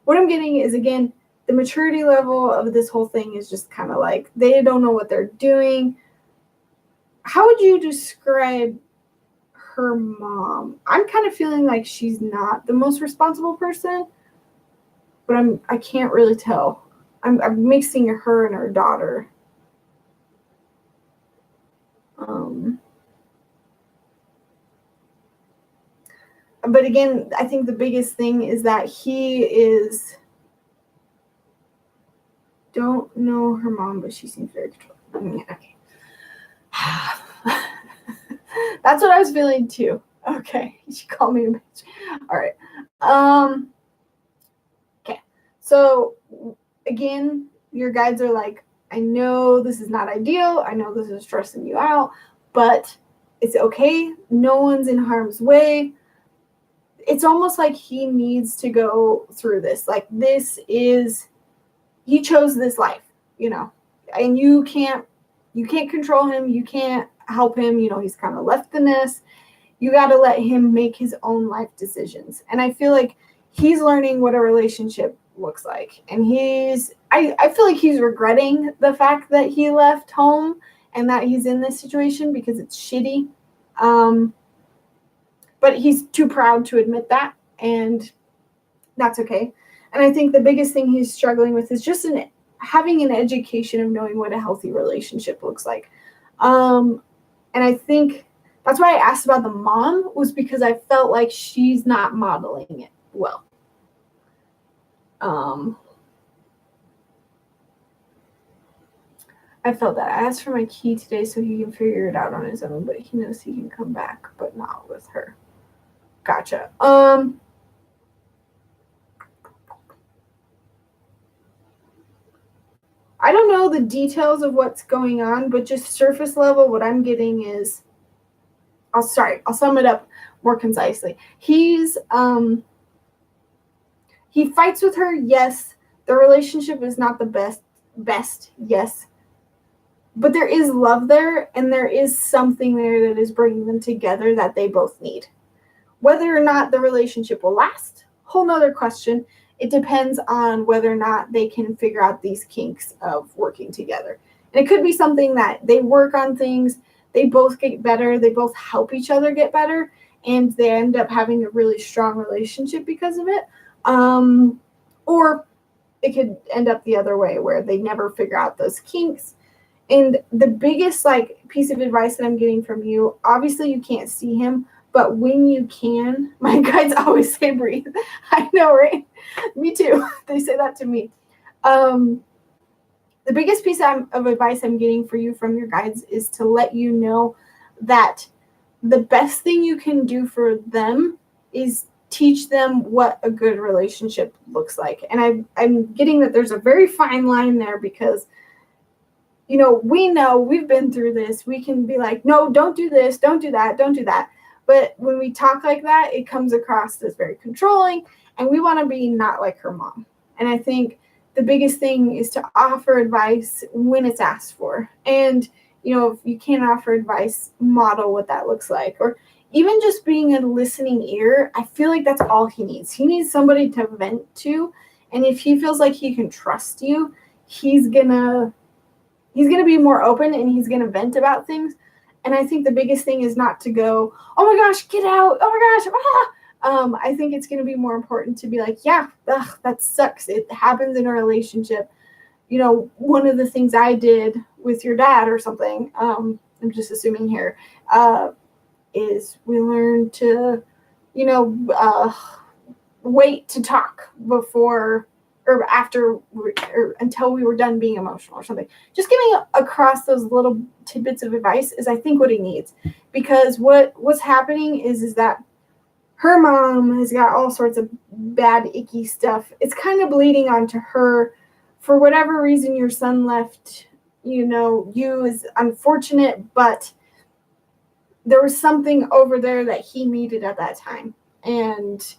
What I'm getting is, again, the maturity level of this whole thing is just kind of like, they don't know what they're doing. How would you describe her mom? I'm kind of feeling like she's not the most responsible person, but I can't really tell. I'm mixing her and her daughter. But again, I think the biggest thing is that don't know her mom, but she seems very controlling. Yeah, okay. That's what I was feeling too. Okay, she called me a bitch. All right. Okay. So again, your guides are like, I know this is not ideal. I know this is stressing you out, but it's okay. No one's in harm's way. It's almost like he needs to go through this. Like, he chose this life, and you can't control him. You can't help him. He's kind of left the nest. You got to let him make his own life decisions. And I feel like he's learning what a relationship looks like. And I feel like he's regretting the fact that he left home and that he's in this situation, because it's shitty. But he's too proud to admit that, and that's okay. And I think the biggest thing he's struggling with is just having an education of knowing what a healthy relationship looks like. And I think that's why I asked about the mom, was because I felt like she's not modeling it well. I felt that. I asked for my key today so he can figure it out on his own, but he knows he can come back, but not with her. Gotcha. I don't know the details of what's going on, but just surface level, what I'm getting is, I'll sum it up more concisely. He fights with her, yes. The relationship is not the best, yes. But there is love there, and there is something there that is bringing them together that they both need. Whether or not the relationship will last, whole nother question. It depends on whether or not they can figure out these kinks of working together. And it could be something that they work on things, they both get better, they both help each other get better, and they end up having a really strong relationship because of it. Or it could end up the other way, where they never figure out those kinks. And the biggest piece of advice that I'm getting from you, obviously you can't see him, but when you can, my guides always say breathe. I know, right? Me too. They say that to me. The biggest piece of advice I'm getting for you from your guides is to let you know that the best thing you can do for them is teach them what a good relationship looks like. And I'm getting that there's a very fine line there, because we know we've been through this. We can be like, no, don't do this, don't do that, don't do that. But when we talk like that, it comes across as very controlling, and we want to be not like her mom. And I think the biggest thing is to offer advice when it's asked for. And, if you can't offer advice, model what that looks like. Or even just being a listening ear, I feel like that's all he needs. He needs somebody to vent to. And if he feels like he can trust you, he's gonna be more open, and he's going to vent about things. And I think the biggest thing is not to go, oh my gosh, get out. Oh my gosh. Ah. I think it's going to be more important to be like, yeah, that sucks. It happens in a relationship. One of the things I did with your dad or something, I'm just assuming here, is we learned to, wait to talk before or after or until we were done being emotional or something. Just giving across those little tidbits of advice is, I think, what he needs. Because what's happening is that her mom has got all sorts of bad, icky stuff. It's kind of bleeding onto her for whatever reason your son left, you is unfortunate, but there was something over there that he needed at that time. And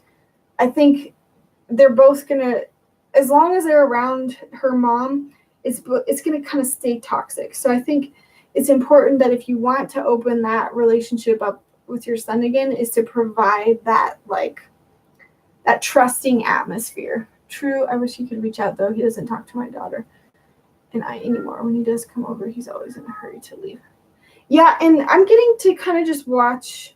I think they're both going to, as long as they're around her mom, it's going to kind of stay toxic. So I think it's important that if you want to open that relationship up with your son again, is to provide that, like, that trusting atmosphere. True, I wish he could reach out, though. He doesn't talk to my daughter and I anymore. When he does come over, he's always in a hurry to leave. Yeah, and I'm getting to kind of just watch.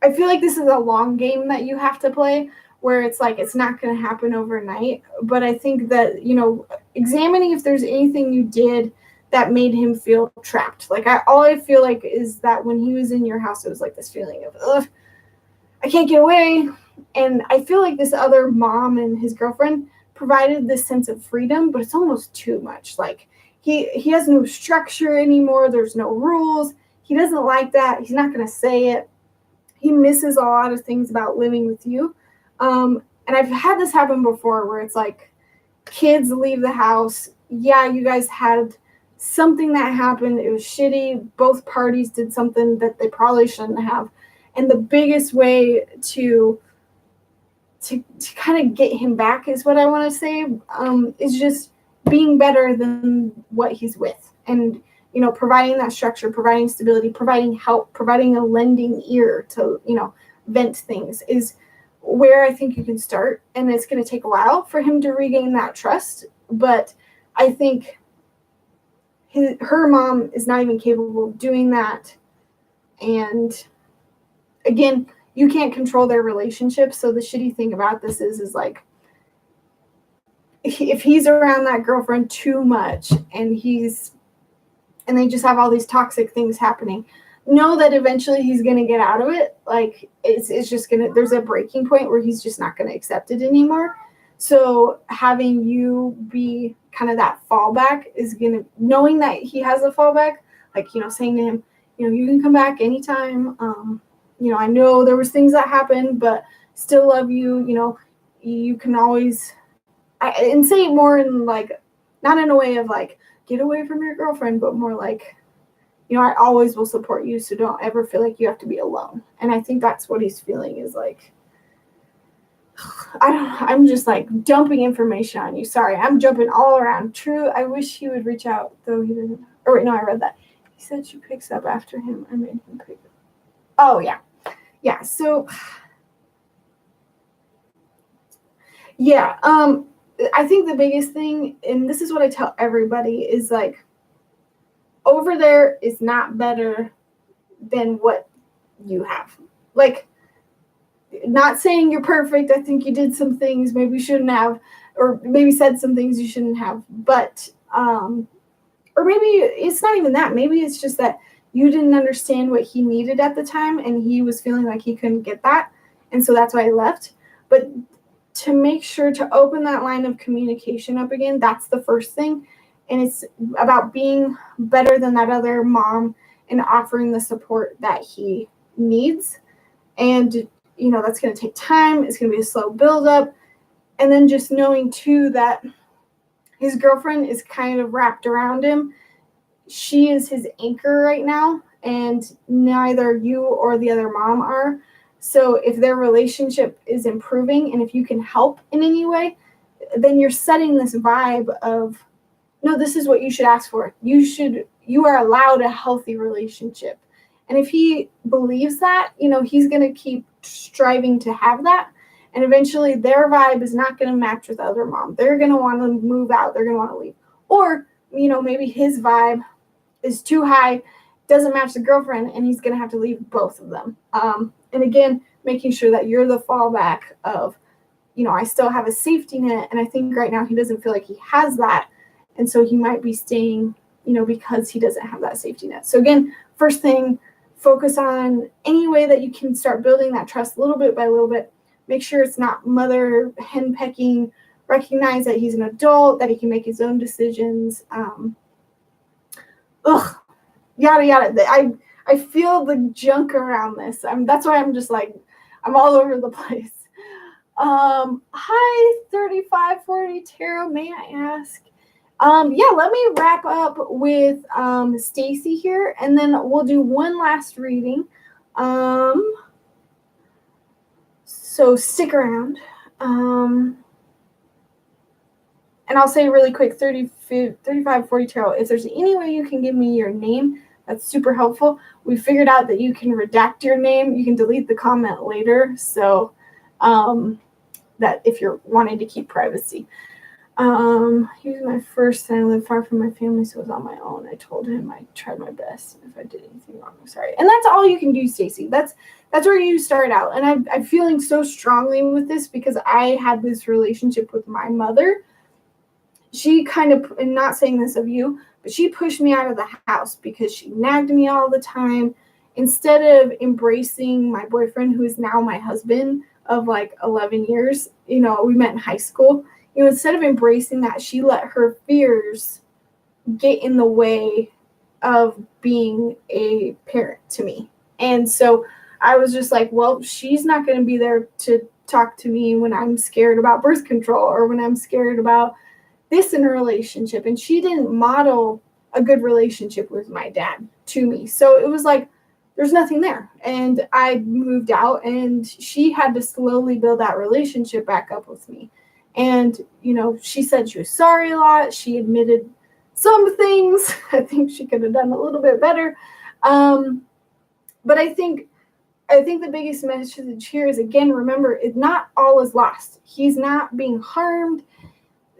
I feel like this is a long game that you have to play, where it's like it's not going to happen overnight. But I think that, examining if there's anything you did that made him feel trapped. Like, all I feel like is that when he was in your house, it was like this feeling of, ugh, I can't get away. And I feel like this other mom and his girlfriend provided this sense of freedom, but it's almost too much. Like, he has no structure anymore. There's no rules. He doesn't like that. He's not going to say it. He misses a lot of things about living with you. And I've had this happen before where it's like kids leave the house. Yeah, you guys had something that happened. It was shitty. Both parties did something that they probably shouldn't have. And the biggest way to kind of get him back is what I want to say, is just being better than what he's with. And providing that structure, providing stability, providing help, providing a lending ear to, vent things is where I think you can start. And it's going to take a while for him to regain that trust. But I think her mom is not even capable of doing that. And again, you can't control their relationship. So the shitty thing about this is like, if he's around that girlfriend too much and they just have all these toxic things happening, know that eventually he's going to get out of it. Like, it's just going to, there's a breaking point where he's just not going to accept it anymore. So having you be kind of that fallback is going to, knowing that he has a fallback, like, saying to him, you can come back anytime. I know there was things that happened, but still love you. You can always, and say it more in like, not in a way of like, get away from your girlfriend, but more like, I always will support you, so don't ever feel like you have to be alone. And I think that's what he's feeling is like, I'm just like dumping information on you. Sorry, I'm jumping all around. True, I wish he would reach out, though he didn't. Oh, wait, no, I read that. He said she picks up after him. I made him pick up. Oh, yeah. Yeah, so, yeah, I think the biggest thing, and this is what I tell everybody, is like, over there is not better than what you have. Like, not saying you're perfect. I think you did some things maybe you shouldn't have, or maybe said some things you shouldn't have. But, or maybe it's not even that. Maybe it's just that you didn't understand what he needed at the time, and he was feeling like he couldn't get that. And so that's why he left. But to make sure to open that line of communication up again, that's the first thing. And it's about being better than that other mom and offering the support that he needs. And, that's going to take time. It's going to be a slow buildup. And then just knowing, too, that his girlfriend is kind of wrapped around him. She is his anchor right now, and neither you or the other mom are. So if their relationship is improving and if you can help in any way, then you're setting this vibe of, no, this is what you should ask for. You are allowed a healthy relationship. And if he believes that, he's going to keep striving to have that. And eventually their vibe is not going to match with the other mom. They're going to want to move out. They're going to want to leave. Or, maybe his vibe is too high, doesn't match the girlfriend, and he's going to have to leave both of them. And again, making sure that you're the fallback of, I still have a safety net. And I think right now he doesn't feel like he has that. And so he might be staying, because he doesn't have that safety net. So again, first thing, focus on any way that you can start building that trust little bit by little bit. Make sure it's not mother henpecking. Recognize that he's an adult, that he can make his own decisions. Yada, yada. I feel the junk around this. That's why I'm just like, I'm all over the place. Hi, 3540 Tarot. May I ask? Yeah, let me wrap up with Stacy here, and then we'll do one last reading. So stick around. And I'll say really quick, 3540 Tarot, if there's any way you can give me your name, that's super helpful. We figured out that you can redact your name. You can delete the comment later. So that if you're wanting to keep privacy. He was my first son. I lived far from my family, so I was on my own. I told him I tried my best. If I did anything wrong, I'm sorry. And that's all you can do, Stacy. That's where you start out. And I'm feeling so strongly with this because I had this relationship with my mother. She kind of, and not saying this of you, but she pushed me out of the house because she nagged me all the time. Instead of embracing my boyfriend, who is now my husband of like 11 years, we met in high school. Instead of embracing that, she let her fears get in the way of being a parent to me. And so I was just like, well, she's not going to be there to talk to me when I'm scared about birth control or when I'm scared about this in a relationship. And she didn't model a good relationship with my dad to me. So it was like, there's nothing there. And I moved out and she had to slowly build that relationship back up with me. And, she said she was sorry a lot. She admitted some things. I think she could have done a little bit better. But I think the biggest message here is, again, remember, not all is lost. He's not being harmed.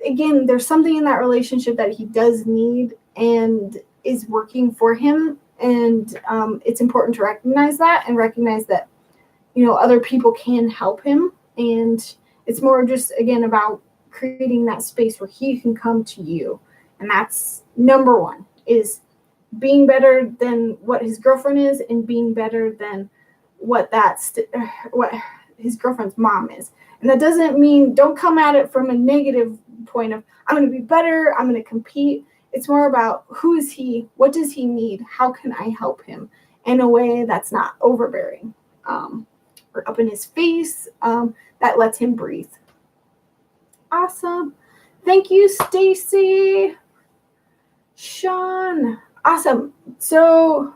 Again, there's something in that relationship that he does need and is working for him. And it's important to recognize that and recognize that, other people can help him. And it's more just, again, about creating that space where he can come to you. And that's number one, is being better than what his girlfriend is and being better than what his girlfriend's mom is. And that doesn't mean, don't come at it from a negative point of, I'm going to be better, I'm going to compete. It's more about, who is he? What does he need? How can I help him in a way that's not overbearing or up in his face, that lets him breathe. Awesome. Thank you, Stacy. Sean. Awesome. So,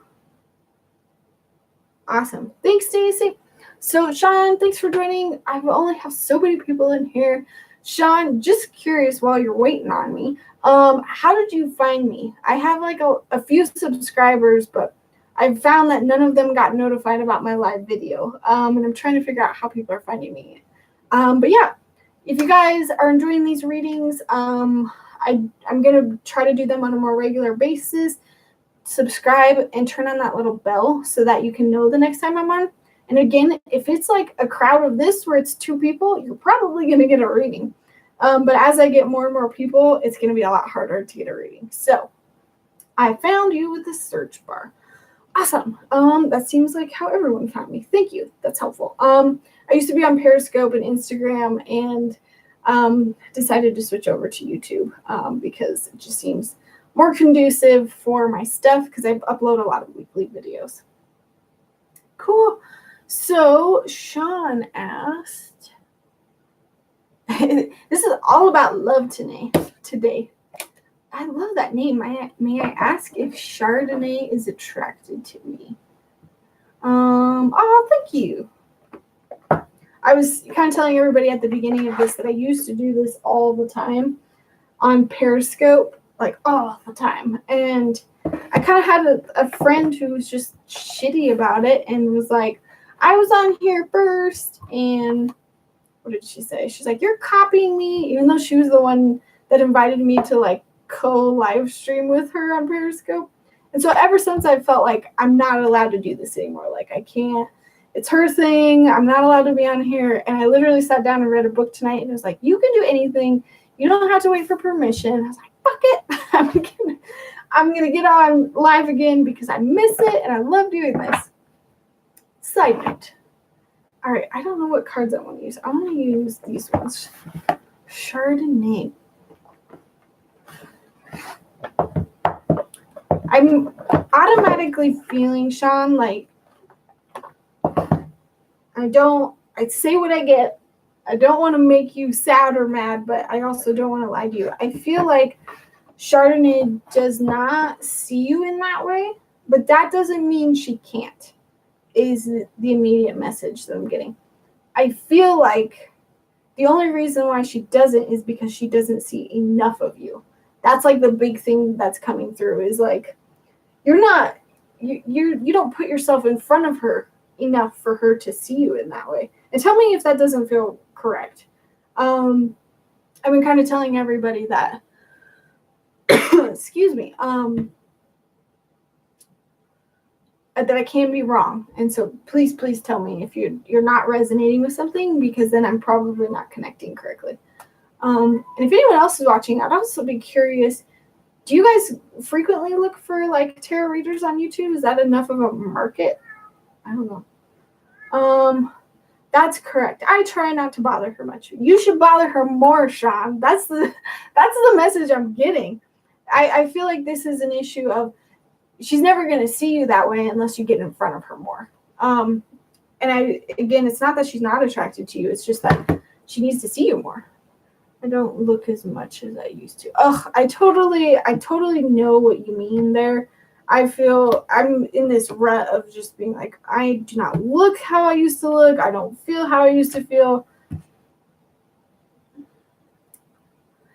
awesome. Thanks, Stacy. So, Sean, thanks for joining. I only have so many people in here. Sean, just curious while you're waiting on me, how did you find me? I have like a few subscribers, but I've found that none of them got notified about my live video. And I'm trying to figure out how people are finding me. But yeah, if you guys are enjoying these readings, I'm going to try to do them on a more regular basis. Subscribe and turn on that little bell so that you can know the next time I'm on. And again, if it's like a crowd of this where it's 2 people, you're probably going to get a reading. But as I get more and more people, it's going to be a lot harder to get a reading. So I found you with the search bar. Awesome. That seems like how everyone found me. Thank you. That's helpful. I used to be on Periscope and Instagram and decided to switch over to YouTube because it just seems more conducive for my stuff because I upload a lot of weekly videos. Cool. So Sean asked, this is all about love today. I love that name. May I ask if Chardonnay is attracted to me? Oh, thank you. I was kind of telling everybody at the beginning of this that I used to do this all the time on Periscope, like all the time. And I kind of had a friend who was just shitty about it and was like, I was on here first. And what did she say? She's like, you're copying me, even though she was the one that invited me to like co-live stream with her on Periscope. And so ever since I felt like I'm not allowed to do this anymore. Like I can't, it's her thing. I'm not allowed to be on here. And I literally sat down and read a book tonight and it was like, you can do anything. You don't have to wait for permission. I was like, fuck it. I'm going to get on live again because I miss it and I love doing this. Side note. All right. I don't know what cards I want to use. I want to use these ones. Chardonnay. I'm automatically feeling, Sean, like I say what I get, I don't want to make you sad or mad, but I also don't want to lie to you. I feel like Chardonnay does not see you in that way, but that doesn't mean she can't, is the immediate message that I'm getting. I feel like the only reason why she doesn't is because she doesn't see enough of you. That's like the big thing that's coming through is like you're not you don't put yourself in front of her enough for her to see you in that way. And tell me if that doesn't feel correct. I've been kind of telling everybody that excuse me, that I can be wrong. And so please tell me if you're not resonating with something, because then I'm probably not connecting correctly. And if anyone else is watching, I'd also be curious, do you guys frequently look for like tarot readers on YouTube? Is that enough of a market? I don't know. That's correct. I try not to bother her much. You should bother her more, Sean. That's the message I'm getting. I feel like this is an issue of she's never going to see you that way unless you get in front of her more. And again, it's not that she's not attracted to you. It's just that she needs to see you more. I don't look as much as I used to. I totally know what you mean there. I feel I'm in this rut of just being like, I do not look how I used to look. I don't feel how I used to feel.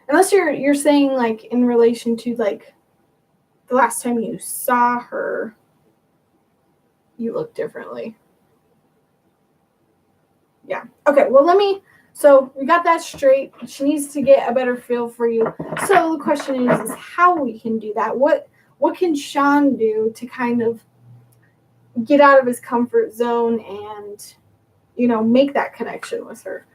Unless you're saying like in relation to like the last time you saw her, you look differently. Yeah. Okay. Well, so we got that straight. She needs to get a better feel for you. So the question is how we can do that. What can Sean do to kind of get out of his comfort zone and, make that connection with her?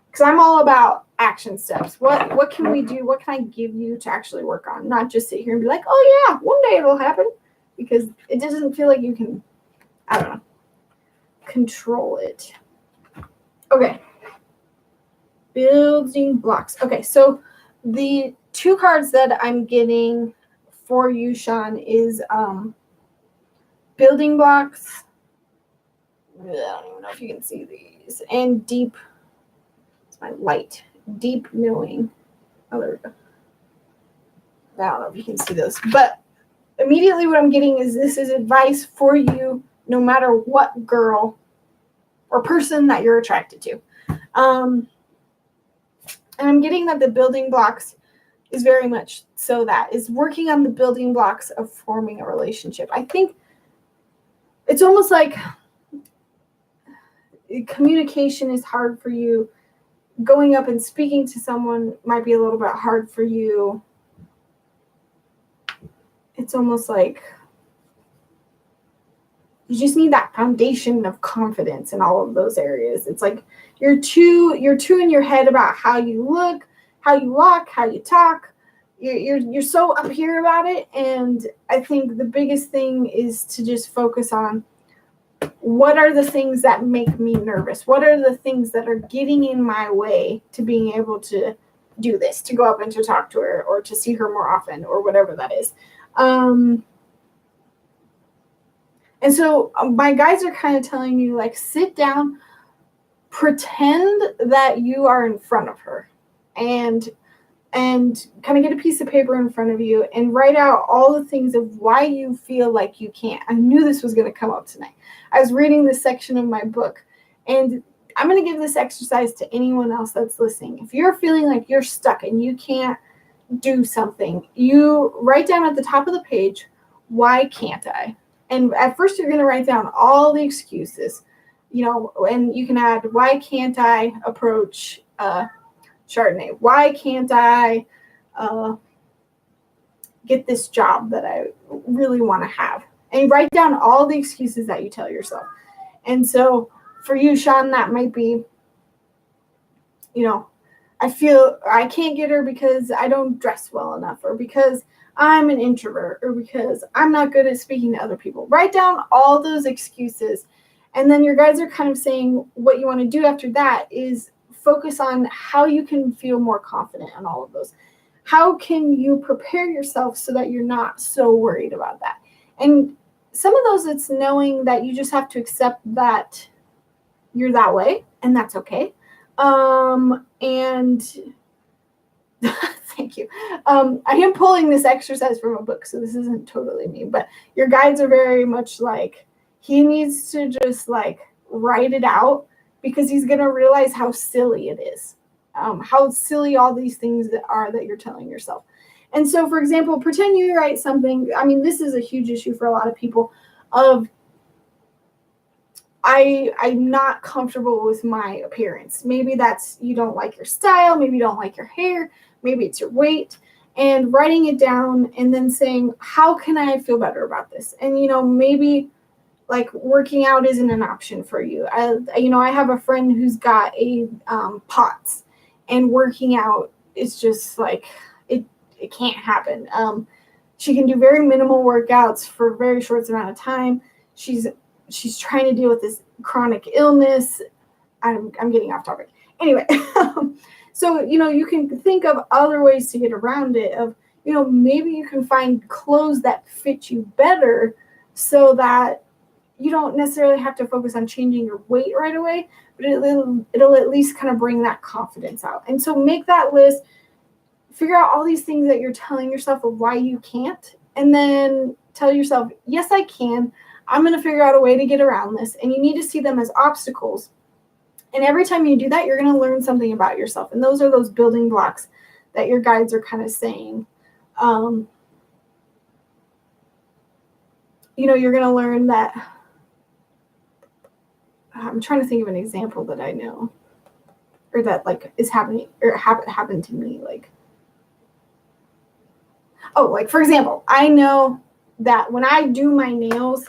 Because I'm all about action steps. What can we do? What can I give you to actually work on? Not just sit here and be like, oh yeah, one day it'll happen. Because it doesn't feel like you can, I don't know, control it. Okay. Building blocks. Okay, so the two cards that I'm getting for you, Sean, is building blocks. I don't even know if you can see these. And deep, it's my light, deep knowing. Oh, there we go. I don't know if you can see those. But immediately what I'm getting is this is advice for you no matter what girl or person that you're attracted to. And I'm getting that the building blocks is very much so that is working on the building blocks of forming a relationship. I think it's almost like communication is hard for you. Going up and speaking to someone might be a little bit hard for you. It's almost like you just need that foundation of confidence in all of those areas. It's like you're too in your head about how you look, how you walk, how you talk. You're so up here about it, and I think the biggest thing is to just focus on what are the things that make me nervous? What are the things that are getting in my way to being able to do this, to go up and to talk to her or to see her more often or whatever that is. And so my guides are kind of telling you, like, sit down, pretend that you are in front of her and kind of get a piece of paper in front of you and write out all the things of why you feel like you can't. I knew this was going to come up tonight. I was reading this section of my book, and I'm going to give this exercise to anyone else that's listening. If you're feeling like you're stuck and you can't do something, you write down at the top of the page, why can't I? And at first you're going to write down all the excuses, and you can add, why can't I approach Chardonnay? Why can't I get this job that I really want to have? And write down all the excuses that you tell yourself. And so for you, Sean, that might be, I feel I can't get her because I don't dress well enough, or because I'm an introvert, or because I'm not good at speaking to other people. Write down all those excuses. And then your guides are kind of saying what you want to do after that is focus on how you can feel more confident in all of those. How can you prepare yourself so that you're not so worried about that? And some of those, it's knowing that you just have to accept that you're that way, and that's okay. And thank you. I am pulling this exercise from a book, so this isn't totally me, but your guides are very much like, he needs to just like write it out, because he's going to realize how silly it is, how silly all these things that you're telling yourself. And so, for example, pretend you write something. I mean, this is a huge issue for a lot of people of, I'm not comfortable with my appearance. Maybe that's, you don't like your style, maybe you don't like your hair, maybe it's your weight, and writing it down and then saying, how can I feel better about this? And, maybe like working out isn't an option for you. I have a friend who's got a POTS, and working out is just like, it can't happen. She can do very minimal workouts for a very short amount of time. She's trying to deal with this chronic illness. I'm getting off topic. Anyway, so, you can think of other ways to get around it of, maybe you can find clothes that fit you better, so that you don't necessarily have to focus on changing your weight right away, but it'll at least kind of bring that confidence out. And so make that list, figure out all these things that you're telling yourself of why you can't, and then tell yourself, yes, I can. I'm going to figure out a way to get around this. And you need to see them as obstacles. And every time you do that, you're going to learn something about yourself. And those are those building blocks that your guides are kind of saying. You're going to learn that. I'm trying to think of an example that I know, or that like is happening, or happened to me. Like for example, I know that when I do my nails,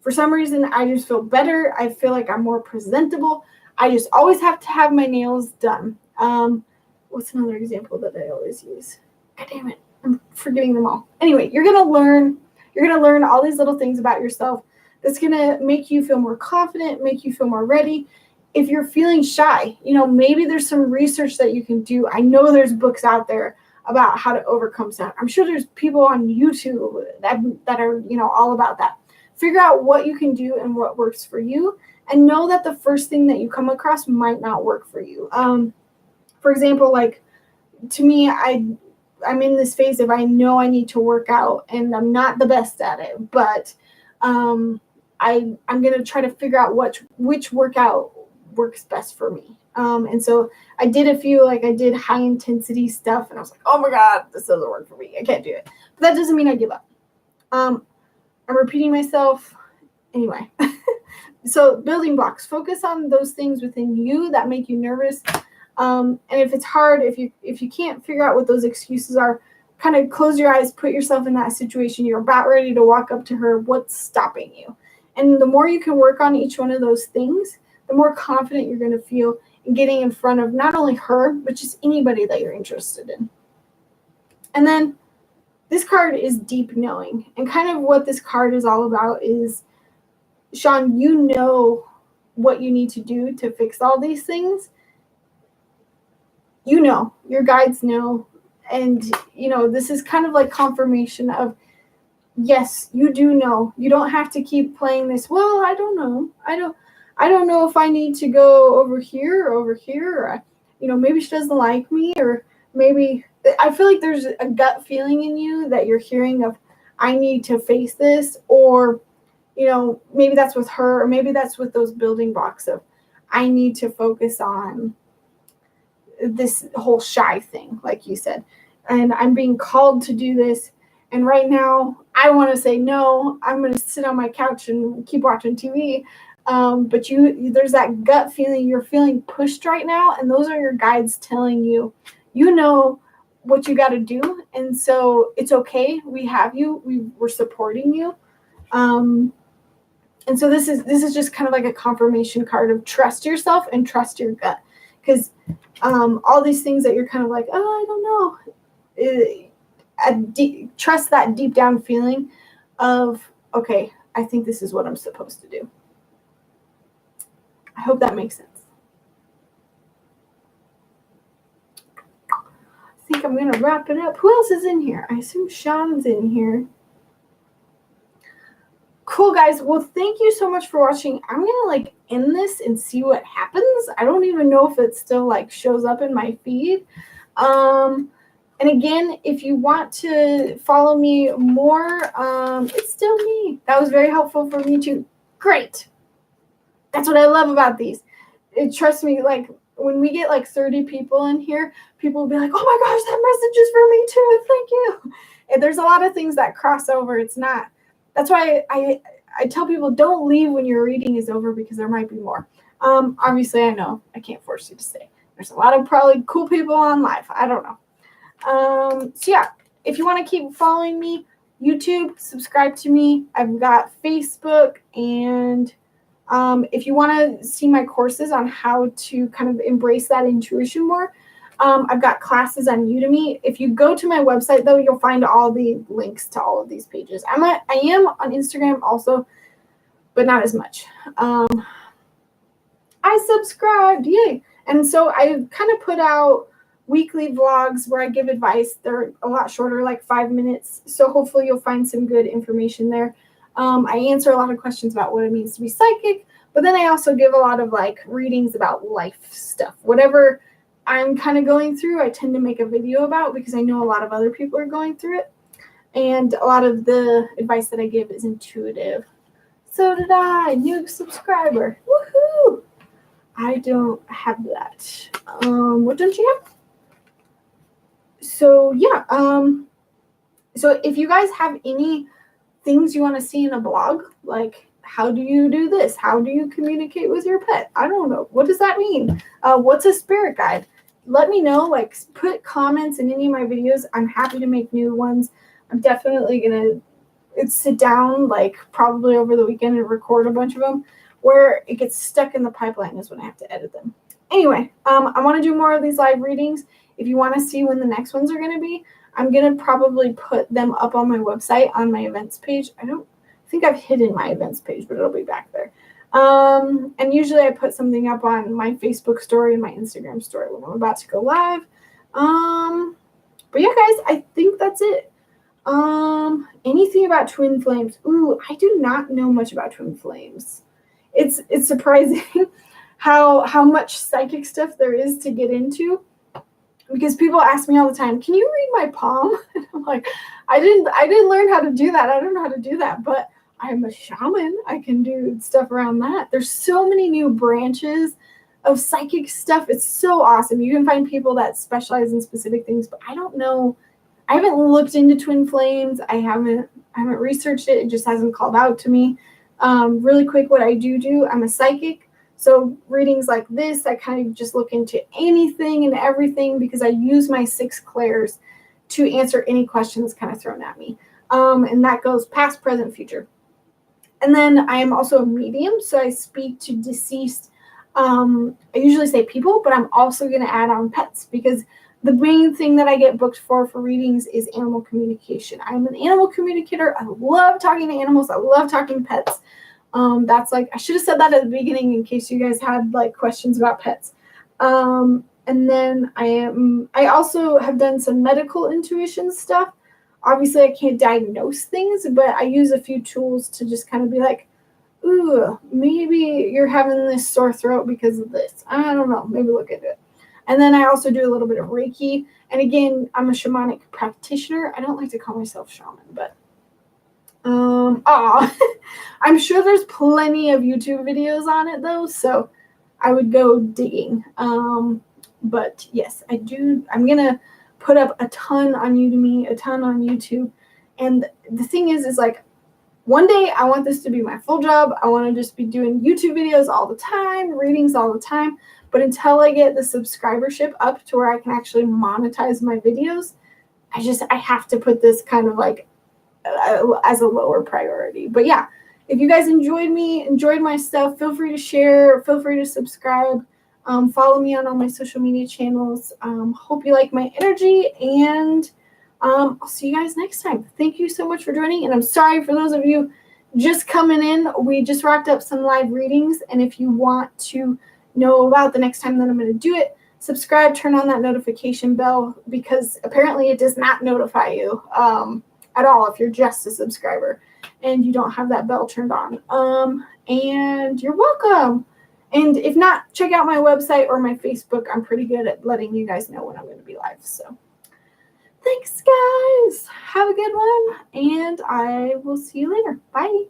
for some reason, I just feel better. I feel like I'm more presentable. I just always have to have my nails done. What's another example that I always use? God damn it, I'm forgetting them all. Anyway, you're gonna learn all these little things about yourself that's gonna make you feel more confident, make you feel more ready. If you're feeling shy, maybe there's some research that you can do. I know there's books out there about how to overcome that. I'm sure there's people on YouTube that are, all about that. Figure out what you can do and what works for you, and know that the first thing that you come across might not work for you. For example, like to me, I'm in this phase of, I know I need to work out, and I'm not the best at it, but I'm going to try to figure out which workout works best for me. And so I did a few, like I did high intensity stuff, and I was like, oh my God, this doesn't work for me. I can't do it. But that doesn't mean I give up. I'm repeating myself. Anyway, so building blocks, focus on those things within you that make you nervous. And if it's hard, if you can't figure out what those excuses are, kind of close your eyes, put yourself in that situation. You're about ready to walk up to her. What's stopping you? And the more you can work on each one of those things, the more confident you're going to feel in getting in front of not only her, but just anybody that you're interested in. And then this card is deep knowing. And kind of what this card is all about is, Sean, you know what you need to do to fix all these things. Your guides know. And, this is kind of like confirmation of, yes, you do know. You don't have to keep playing this, well, I don't know. I don't know if I need to go over here or over here, or, maybe she doesn't like me, or maybe I feel like there's a gut feeling in you that you're hearing of, I need to face this, or, maybe that's with her, or maybe that's with those building blocks of, I need to focus on this whole shy thing, like you said, and I'm being called to do this. And right now I want to say, no, I'm going to sit on my couch and keep watching TV. But there's that gut feeling, you're feeling pushed right now. And those are your guides telling you, what you got to do. And so it's okay. We have you, we're supporting you. And so this is just kind of like a confirmation card of trust yourself and trust your gut. Because all these things that you're kind of like, oh, I don't know. Trust that deep down feeling of, okay, I think this is what I'm supposed to do. I hope that makes sense. I think I'm going to wrap it up. Who else is in here? I assume Sean's in here. Cool, guys. Well, thank you so much for watching. I'm going to end this and see what happens. I don't even know if it still shows up in my feed. And again, if you want to follow me more, it's still me. That was very helpful for me too. Great. That's what I love about these. Trust me, when we get 30 people in here, people will be like, oh my gosh, that message is for me too. Thank you. And there's a lot of things that cross over. It's not. That's why I tell people don't leave when your reading is over because there might be more. Obviously, I know I can't force you to stay. There's a lot of probably cool people on live. I don't know. So yeah, if you want to keep following me, YouTube, subscribe to me. I've got Facebook, and if you want to see my courses on how to kind of embrace that intuition more, I've got classes on Udemy. If you go to my website, though, you'll find all the links to all of these pages. I am on Instagram also, but not as much. I subscribed, yay! And so I kind of put out weekly vlogs where I give advice. They're a lot shorter, 5 minutes. So hopefully you'll find some good information there. I answer a lot of questions about what it means to be psychic, but then I also give a lot of readings about life stuff. Whatever I'm kind of going through, I tend to make a video about because I know a lot of other people are going through it. And a lot of the advice that I give is intuitive. So did I, new subscriber. Woohoo! I don't have that. What don't you have? So yeah, so if you guys have any things you want to see in a blog, how do you do this? How do you communicate with your pet? I don't know. What does that mean? What's a spirit guide? Let me know. Put comments in any of my videos. I'm happy to make new ones. I'm definitely going to sit down probably over the weekend and record a bunch of them. Where it gets stuck in the pipeline is when I have to edit them. Anyway, I want to do more of these live readings. If you want to see when the next ones are going to be, I'm going to probably put them up on my website on my events page. I don't think I've hidden my events page, but it'll be back there. And usually I put something up on my Facebook story and my Instagram story when I'm about to go live. But yeah, guys, I think that's it. Anything about twin flames? Ooh, I do not know much about twin flames. It's surprising how much psychic stuff there is to get into, because people ask me all the time, can you read my palm? And I'm like, I didn't learn how to do that. I don't know how to do that, but I'm a shaman. I can do stuff around that. There's so many new branches of psychic stuff. It's so awesome. You can find people that specialize in specific things, but I don't know. I haven't looked into twin flames. I haven't researched it. It just hasn't called out to me. Really quick, what I do, I'm a psychic. So readings like this, I kind of just look into anything and everything because I use my 6 clairs to answer any questions kind of thrown at me. And that goes past, present, future. And then I am also a medium, so I speak to deceased. I usually say people, but I'm also going to add on pets because the main thing that I get booked for readings is animal communication. I'm an animal communicator. I love talking to animals. I love talking to pets. That's I should have said that at the beginning in case you guys had questions about pets. And then I also have done some medical intuition stuff. Obviously I can't diagnose things, but I use a few tools to just kind of be ooh, maybe you're having this sore throat because of this. I don't know. Maybe look into it. And then I also do a little bit of Reiki. And again, I'm a shamanic practitioner. I don't like to call myself shaman, but I'm sure there's plenty of YouTube videos on it though, so I would go digging. But yes, I do. I'm gonna put up a ton on Udemy, a ton on YouTube. And the thing is one day I want this to be my full job. I want to just be doing YouTube videos all the time, readings all the time. But until I get the subscribership up to where I can actually monetize my videos, I have to put this kind of as a lower priority. But yeah, if you guys enjoyed my stuff, feel free to share, feel free to subscribe, follow me on all my social media channels. Hope you like my energy, and I'll see you guys next time. Thank you so much for joining, and I'm sorry for those of you just coming in. We just wrapped up some live readings, and if you want to know about the next time that I'm going to do it, subscribe, turn on that notification bell, because apparently it does not notify you at all if you're just a subscriber. and you don't have that bell turned on. And you're welcome. And if not, check out my website or my Facebook. I'm pretty good at letting you guys know when I'm going to be live. So thanks, guys. Have a good one, and I will see you later. Bye.